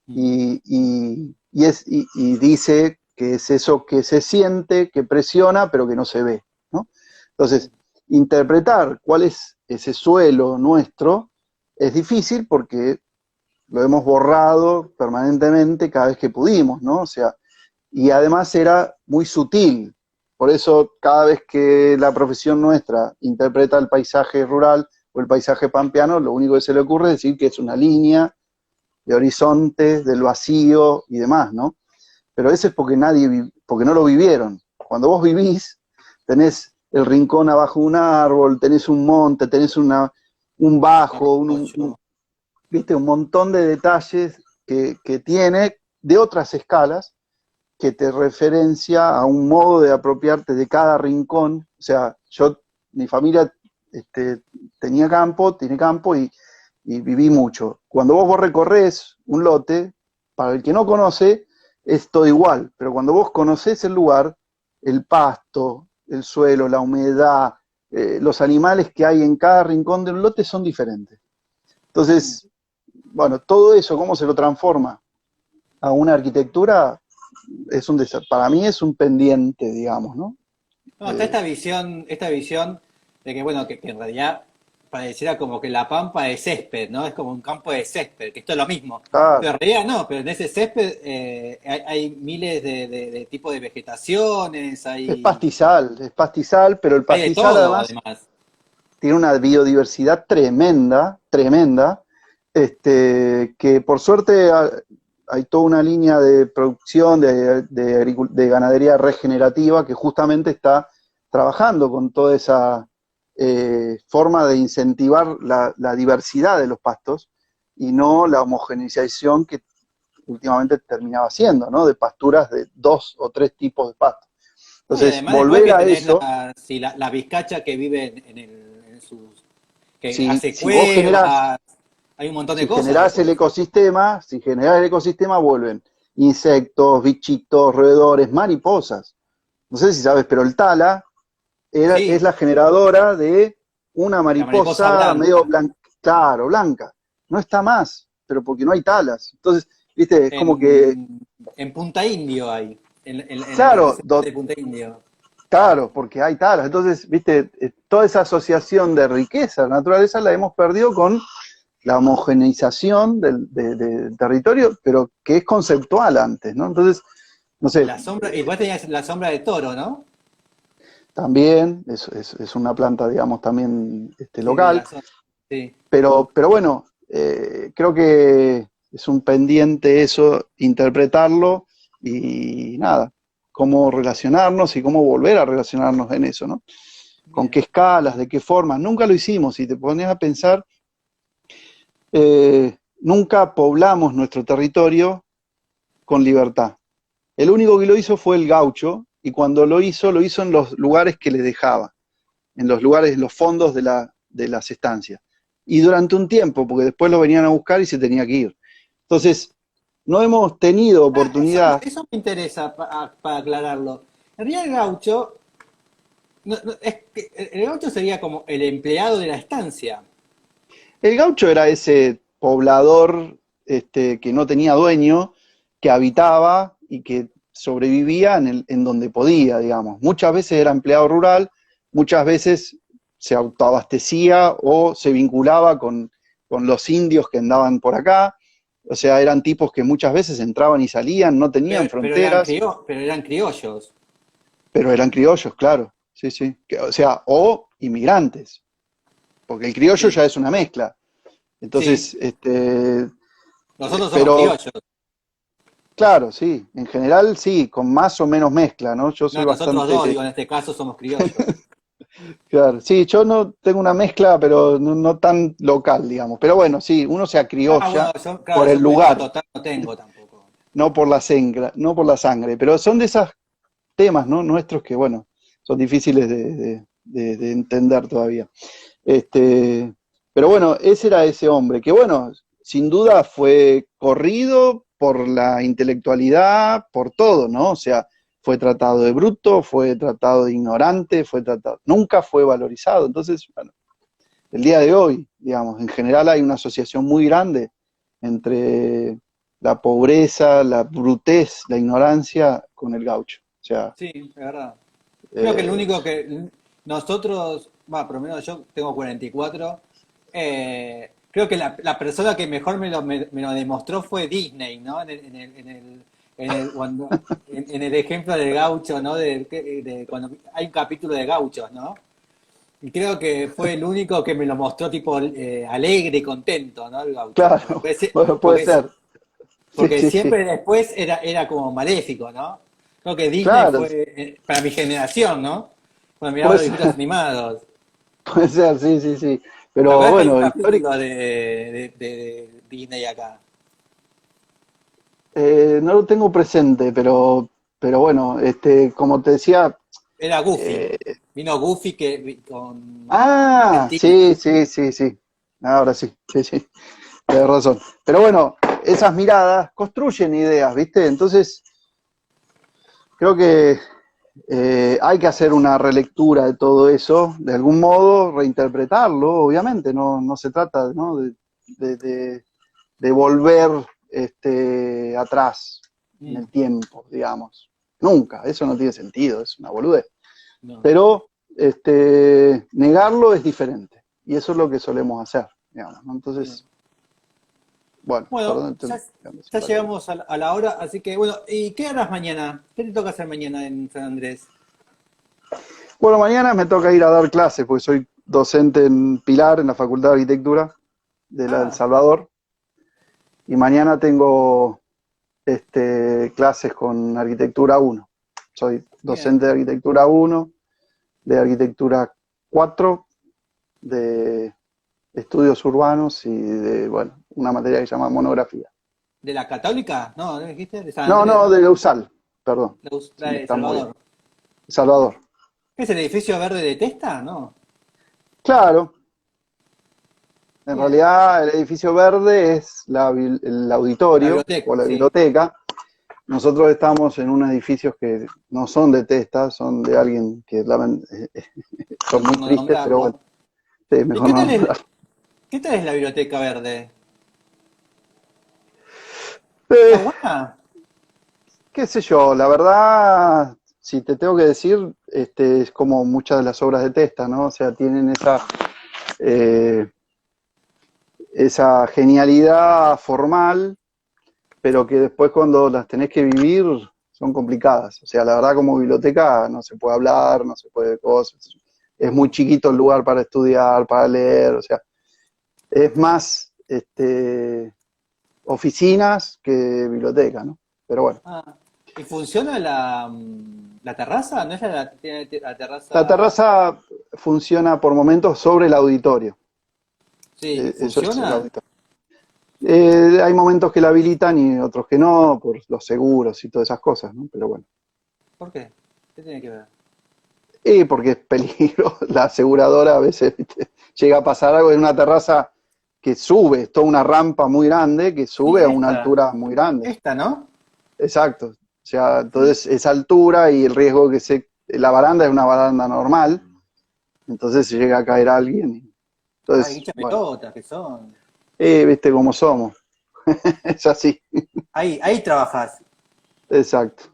Mm. Y dice que es eso que se siente, que presiona, pero que no se ve, ¿no? Entonces, interpretar cuál es ese suelo nuestro es difícil porque lo hemos borrado permanentemente cada vez que pudimos, ¿no? O sea, y además era muy sutil. Por eso cada vez que la profesión nuestra interpreta el paisaje rural o el paisaje pampeano, lo único que se le ocurre es decir que es una línea de horizonte, del vacío y demás, ¿no? Pero eso es porque no lo vivieron. Cuando vos vivís, tenés el rincón abajo de un árbol, tenés un monte, tenés un bajo, Arroyo. ¿viste? Un montón de detalles que tiene de otras escalas que te referencia a un modo de apropiarte de cada rincón. O sea, mi familia tenía campo, tiene campo y viví mucho. Cuando vos recorres un lote, para el que no conoce, es todo igual, pero cuando vos conocés el lugar, el pasto, el suelo, la humedad, los animales que hay en cada rincón del lote son diferentes. Entonces, bueno, todo eso, cómo se lo transforma a una arquitectura, para mí es un pendiente, digamos, ¿no? No, está esta visión de que, bueno, que en realidad pareciera como que la pampa es césped, ¿no? Es como un campo de césped, que esto es lo mismo. Ah, Pero en realidad no, pero en ese césped hay miles de tipos de vegetaciones, es pastizal, pero el hay de pastizal todo, además además. tiene una biodiversidad tremenda, tremenda, que por suerte hay toda una línea de producción de ganadería regenerativa que justamente está trabajando con toda esa forma de incentivar la diversidad de los pastos y no la homogeneización que últimamente terminaba siendo, ¿no? De pasturas de 2 o 3 tipos de pastos. No, y Entonces, además después volver que a tenés eso, sí, la vizcacha que vive en sus, que hace si vos generás cuevas, hay un montón de cosas después. si generás el ecosistema, vuelven insectos, bichitos, roedores, mariposas. no sé si sabes, pero el tala es Sí, la generadora de una la mariposa mariposa medio blanca. blanca, claro, blanca. No está más, pero porque no hay talas. Entonces, viste, es como que, En Punta Indio hay, en la claro, reserva de Punta Indio. claro, porque hay talas. Entonces, viste, toda esa asociación de riqueza, naturaleza, la hemos perdido con la homogeneización del territorio, pero que es conceptual antes, ¿no? Entonces, no sé, La sombra, y vos tenías la sombra de toro, ¿no? también es una planta, digamos, también Sí, de local, la sombra. Sí. pero bueno, creo que es un pendiente eso, interpretarlo y nada, cómo relacionarnos y cómo volver a relacionarnos en eso, ¿no? Con qué Bien. escalas, de qué formas. Nunca lo hicimos. Si te pones a pensar, nunca poblamos nuestro territorio con libertad. El único que lo hizo fue el gaucho, y cuando lo hizo en los lugares que le dejaba, en los lugares, en los fondos de las estancias. Y durante un tiempo, porque después lo venían a buscar y se tenía que ir. Entonces, no hemos tenido Ah, oportunidad. eso me interesa para aclararlo. En realidad el gaucho, es que el gaucho sería como el empleado de la estancia. El gaucho era ese poblador que no tenía dueño, que habitaba y que sobrevivía en donde podía, digamos. Muchas veces era empleado rural, muchas veces se autoabastecía o se vinculaba con los indios que andaban por acá. O sea, eran tipos que muchas veces entraban y salían, no tenían fronteras, Pero eran criollos. pero eran criollos, claro. Sí, sí. O sea, o inmigrantes, porque el criollo Sí, ya es una mezcla. sí. Entonces, Nosotros somos pero criollos. claro, sí, en general sí, con más o menos mezcla, ¿no? Yo soy No, nosotros dos, bastante, digo, en este caso somos criollos. claro, sí, yo no tengo una mezcla, pero no tan local, digamos. Pero bueno, sí, uno se Ah, bueno, acriolla yo, por claro, el yo cuenta lugar, total no tengo tampoco. no por la sangre, no por la sangre. Pero son de esos temas, ¿no? Nuestros que, bueno, son difíciles de entender todavía. Este, pero bueno, ese era ese hombre, que bueno, sin duda fue corrido por la intelectualidad, por todo, ¿no? O sea, fue tratado de bruto, fue tratado de ignorante, nunca fue valorizado. Entonces, bueno, el día de hoy, digamos, en general hay una asociación muy grande entre la pobreza, la brutez, la ignorancia con el gaucho. O sea, Sí, es verdad. Creo que el eh, único que nosotros, bueno, por lo menos yo tengo 44, creo que la persona que mejor me lo demostró fue Disney, ¿no? En el ejemplo del gaucho, ¿no? Cuando hay un capítulo de gauchos, ¿no? Y creo que fue el único que me lo mostró tipo alegre y contento, ¿no? El gaucho. Porque, claro, bueno, puede porque, ser. Sí, porque sí, sí. siempre después era como maléfico, ¿no? Creo que Disney Claro, fue, para mi generación, ¿no? Cuando miraba puede los dibujitos ser, animados. puede ser, sí, sí, sí. ¿Te Pero acuerdas que hay un bueno, capítulo de Disney acá? no lo tengo presente, pero bueno, como te decía, Era Goofy. eh, Vino Goofy con Argentina. sí, sí, sí, sí. Ahora sí, sí, sí, tienes razón. Pero bueno, esas miradas construyen ideas, ¿viste? Entonces, creo que hay que hacer una relectura de todo eso, de algún modo reinterpretarlo, obviamente, no se trata, ¿no? de, de- de volver atrás en Mm, el tiempo, digamos. Nunca, eso no tiene sentido, es una boludez. no. Pero negarlo es diferente, y eso es lo que solemos hacer, digamos, ¿no? Bien. Entonces, bueno, Bueno, perdón, ya llegamos a la hora, así que bueno, ¿y qué harás mañana? ¿Qué te toca hacer mañana en San Andrés? Bueno, mañana me toca ir a dar clases, porque soy docente en Pilar, en la Facultad de Arquitectura de la El Ah, Salvador, y mañana tengo clases con Arquitectura 1. Soy bien. docente de Arquitectura 1, de Arquitectura 4, de estudios urbanos y de, bueno, una materia que se llama monografía. ¿De la Católica? No, ¿no me dijiste? De San No, Andrés, no, ¿no? de USAL, perdón, La se me de está moviendo. Salvador. Salvador. ¿Qué es el edificio verde de Testa? No. Claro, en Bien. realidad el edificio verde es el La auditorio biblioteca, o la sí. biblioteca, nosotros estamos en unos edificios que no son de Testa, son de alguien que son muy Mejor no tristes, pero bueno, nombrarlo. sí, ¿Y mejor no nombrar. qué tal es la Biblioteca Verde? ¿Está Eh, buena? qué sé yo, la verdad, si te tengo que decir, es como muchas de las obras de Testa, ¿no? O sea, tienen eh, esa genialidad formal, pero que después cuando las tenés que vivir son complicadas. O sea, la verdad como biblioteca no se puede hablar, no se puede cosas. Es muy chiquito el lugar para estudiar, para leer, o sea, es más oficinas que biblioteca, ¿no? Pero bueno. Ah, ¿y funciona la terraza? ¿No es tiene la La terraza? terraza funciona por momentos sobre el auditorio. Sí, ¿y Eso es el funciona? auditorio. Hay momentos que la habilitan y otros que no, por los seguros y todas esas cosas, ¿no? Pero bueno. ¿Por qué? ¿Qué tiene que ver? Y porque es peligro. La aseguradora a veces, ¿viste? Llega a pasar algo en una terraza que sube, es toda una rampa muy grande que Sí, sube a una altura muy grande. esta, ¿no? Exacto. O sea, Sí. entonces esa altura y el riesgo que la baranda es una baranda normal, entonces se llega a caer alguien. Ay, Entonces, hincha bueno, pelotas que son. viste cómo somos. Es así. Ahí trabajás. Exacto.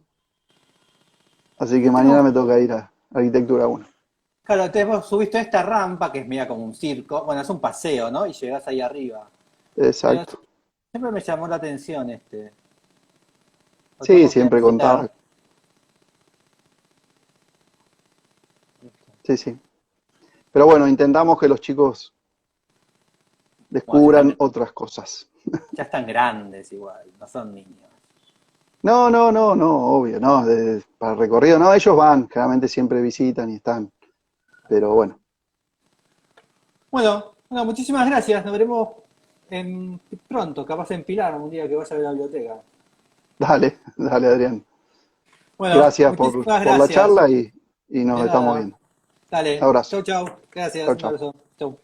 Así que Yo mañana tengo, me toca ir a Arquitectura 1. claro, vos subiste a esta rampa que es media como un circo. Bueno, es un paseo, ¿no? Y llegás ahí arriba. Pero Exacto. siempre me llamó la atención lo Sí, tengo que siempre visitar. contaba. Sí, sí. Pero bueno, intentamos que los chicos Bueno, descubran otras cosas. ya están grandes igual, no son niños. No, no, no, no, obvio, no, para el recorrido, no, ellos van, generalmente siempre visitan y están, pero bueno, Bueno, muchísimas gracias. Nos veremos pronto, capaz en Pilar, un día que vaya a la biblioteca. dale, dale Adrián. Bueno, Gracias muchísimas por la gracias. charla y nos De estamos nada. viendo. Dale. Abrazo. Chau, chau. Gracias. Chau, Un chau. abrazo. Chau.